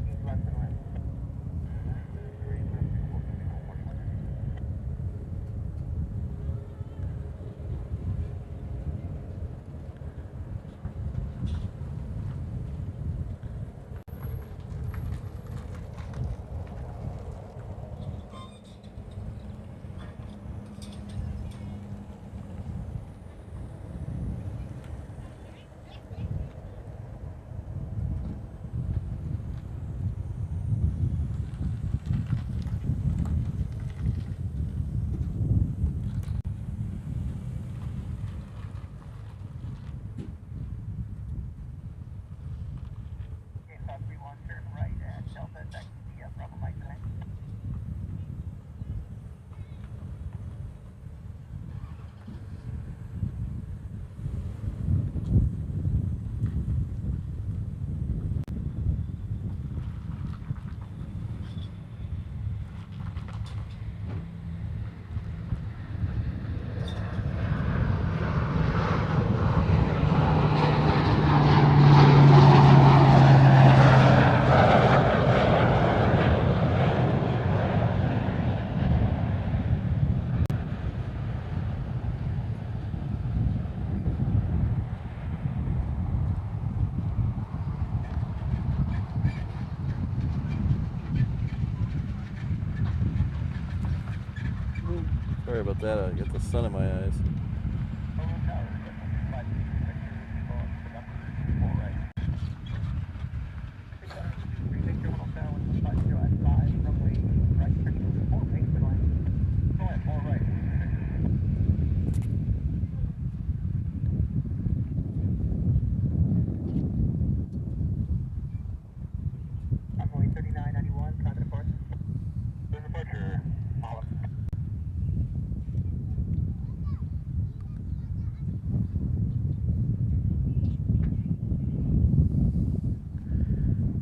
about that. I got the sun in my eyes.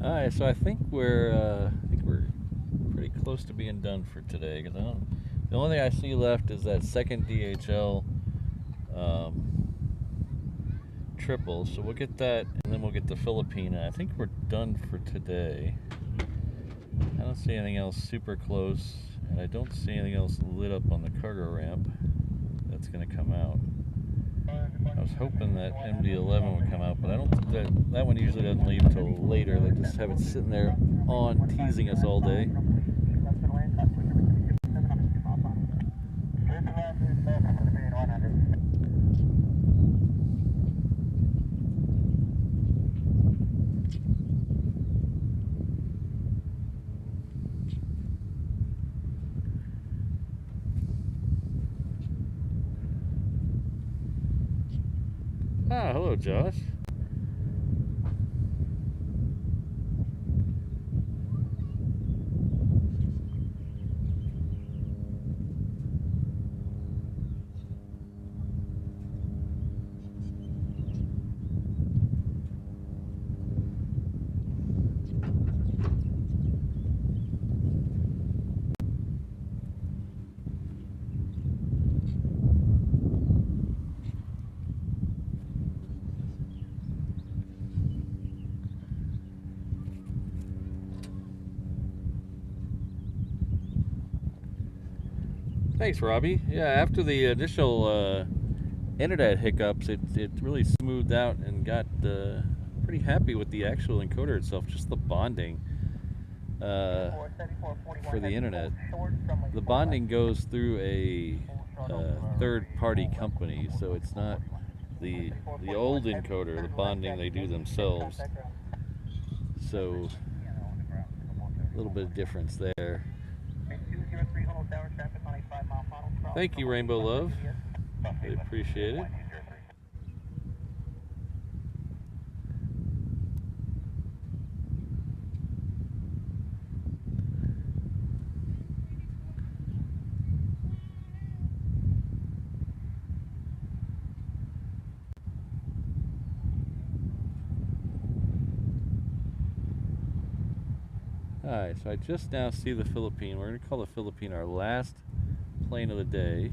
Alright, so I think we're pretty close to being done for today. Cause the only thing I see left is that second DHL triple. So we'll get that, and then we'll get the Filipina. I think we're done for today. I don't see anything else super close, and I don't see anything else lit up on the cargo ramp that's going to come out. I was hoping that MD-11 would come out, but I don't think that one usually doesn't leave till later. They just have it sitting there on, teasing us all day. Ah, hello, Josh. Thanks, Robbie. Yeah, after the initial internet hiccups, it really smoothed out and got pretty happy with the actual encoder itself, just the bonding for the internet. The bonding goes through a third-party company, so it's not the old encoder, the bonding they do themselves. So a little bit of difference there. Thank you, Rainbow Love. Really appreciate it. Alright, so I just now see the Philippine. We're going to call the Philippine our last plane of the day.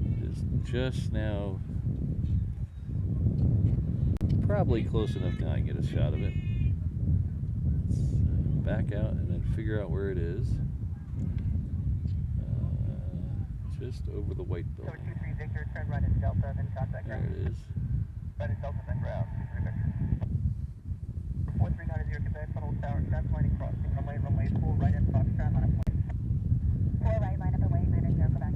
It is just now probably close enough now I can get a shot of it. Let's back out and then figure out where it is. Just over the white building. There it is. That is Delta then ground. 4390 Quebec, Funnel Tower, trap lining crossing, runway full right at Foxtrot on a point. 4 right, line up away, 90 Quebec.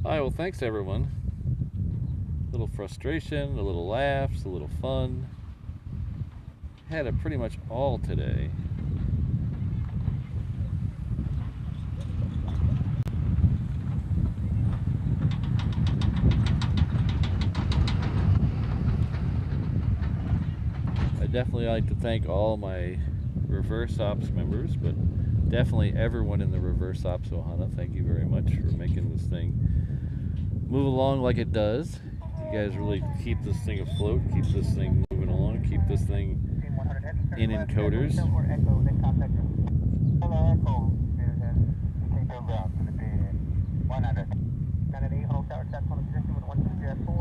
Alright, well, thanks everyone. A little frustration, a little laughs, a little fun. Had it pretty much all today. I'd definitely like to thank all my reverse ops members, but definitely everyone in the reverse ops Ohana. Thank you very much for making this thing move along like it does. You guys really keep this thing afloat, keep this thing moving along, keep this thing in encoders.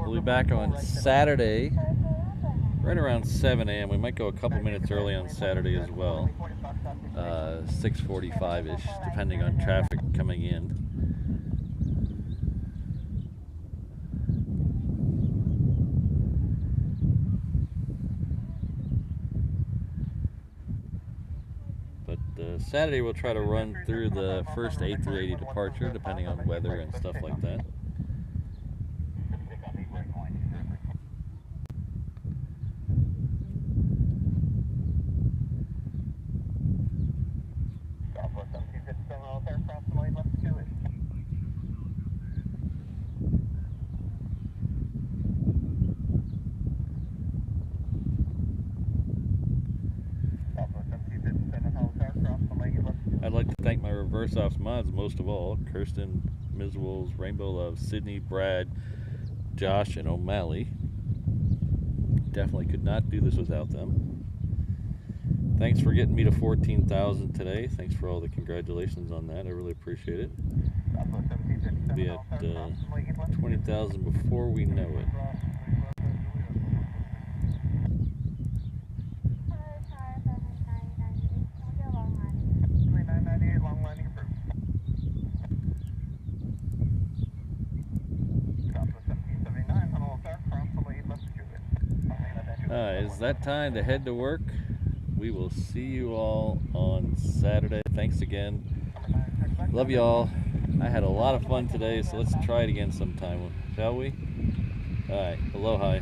We'll be back on Saturday, right around 7 a.m. We might go a couple minutes early on Saturday as well, 6:45-ish, depending on traffic coming in. But Saturday we'll try to run through the first A380 departure, depending on weather and stuff like that. I'd like to thank my reverse ops mods most of all: Kirsten, Ms. Wolves, Rainbow Love, Sydney, Brad, Josh, and O'Malley. Definitely could not do this without them. Thanks for getting me to 14,000 today. Thanks for all the congratulations on that. I really appreciate it. We'll be at 20,000 before we know it. It's that time to head to work. We will see you all on Saturday. Thanks again. Love you all. I had a lot of fun today, so let's try it again sometime, shall we? All right. Aloha.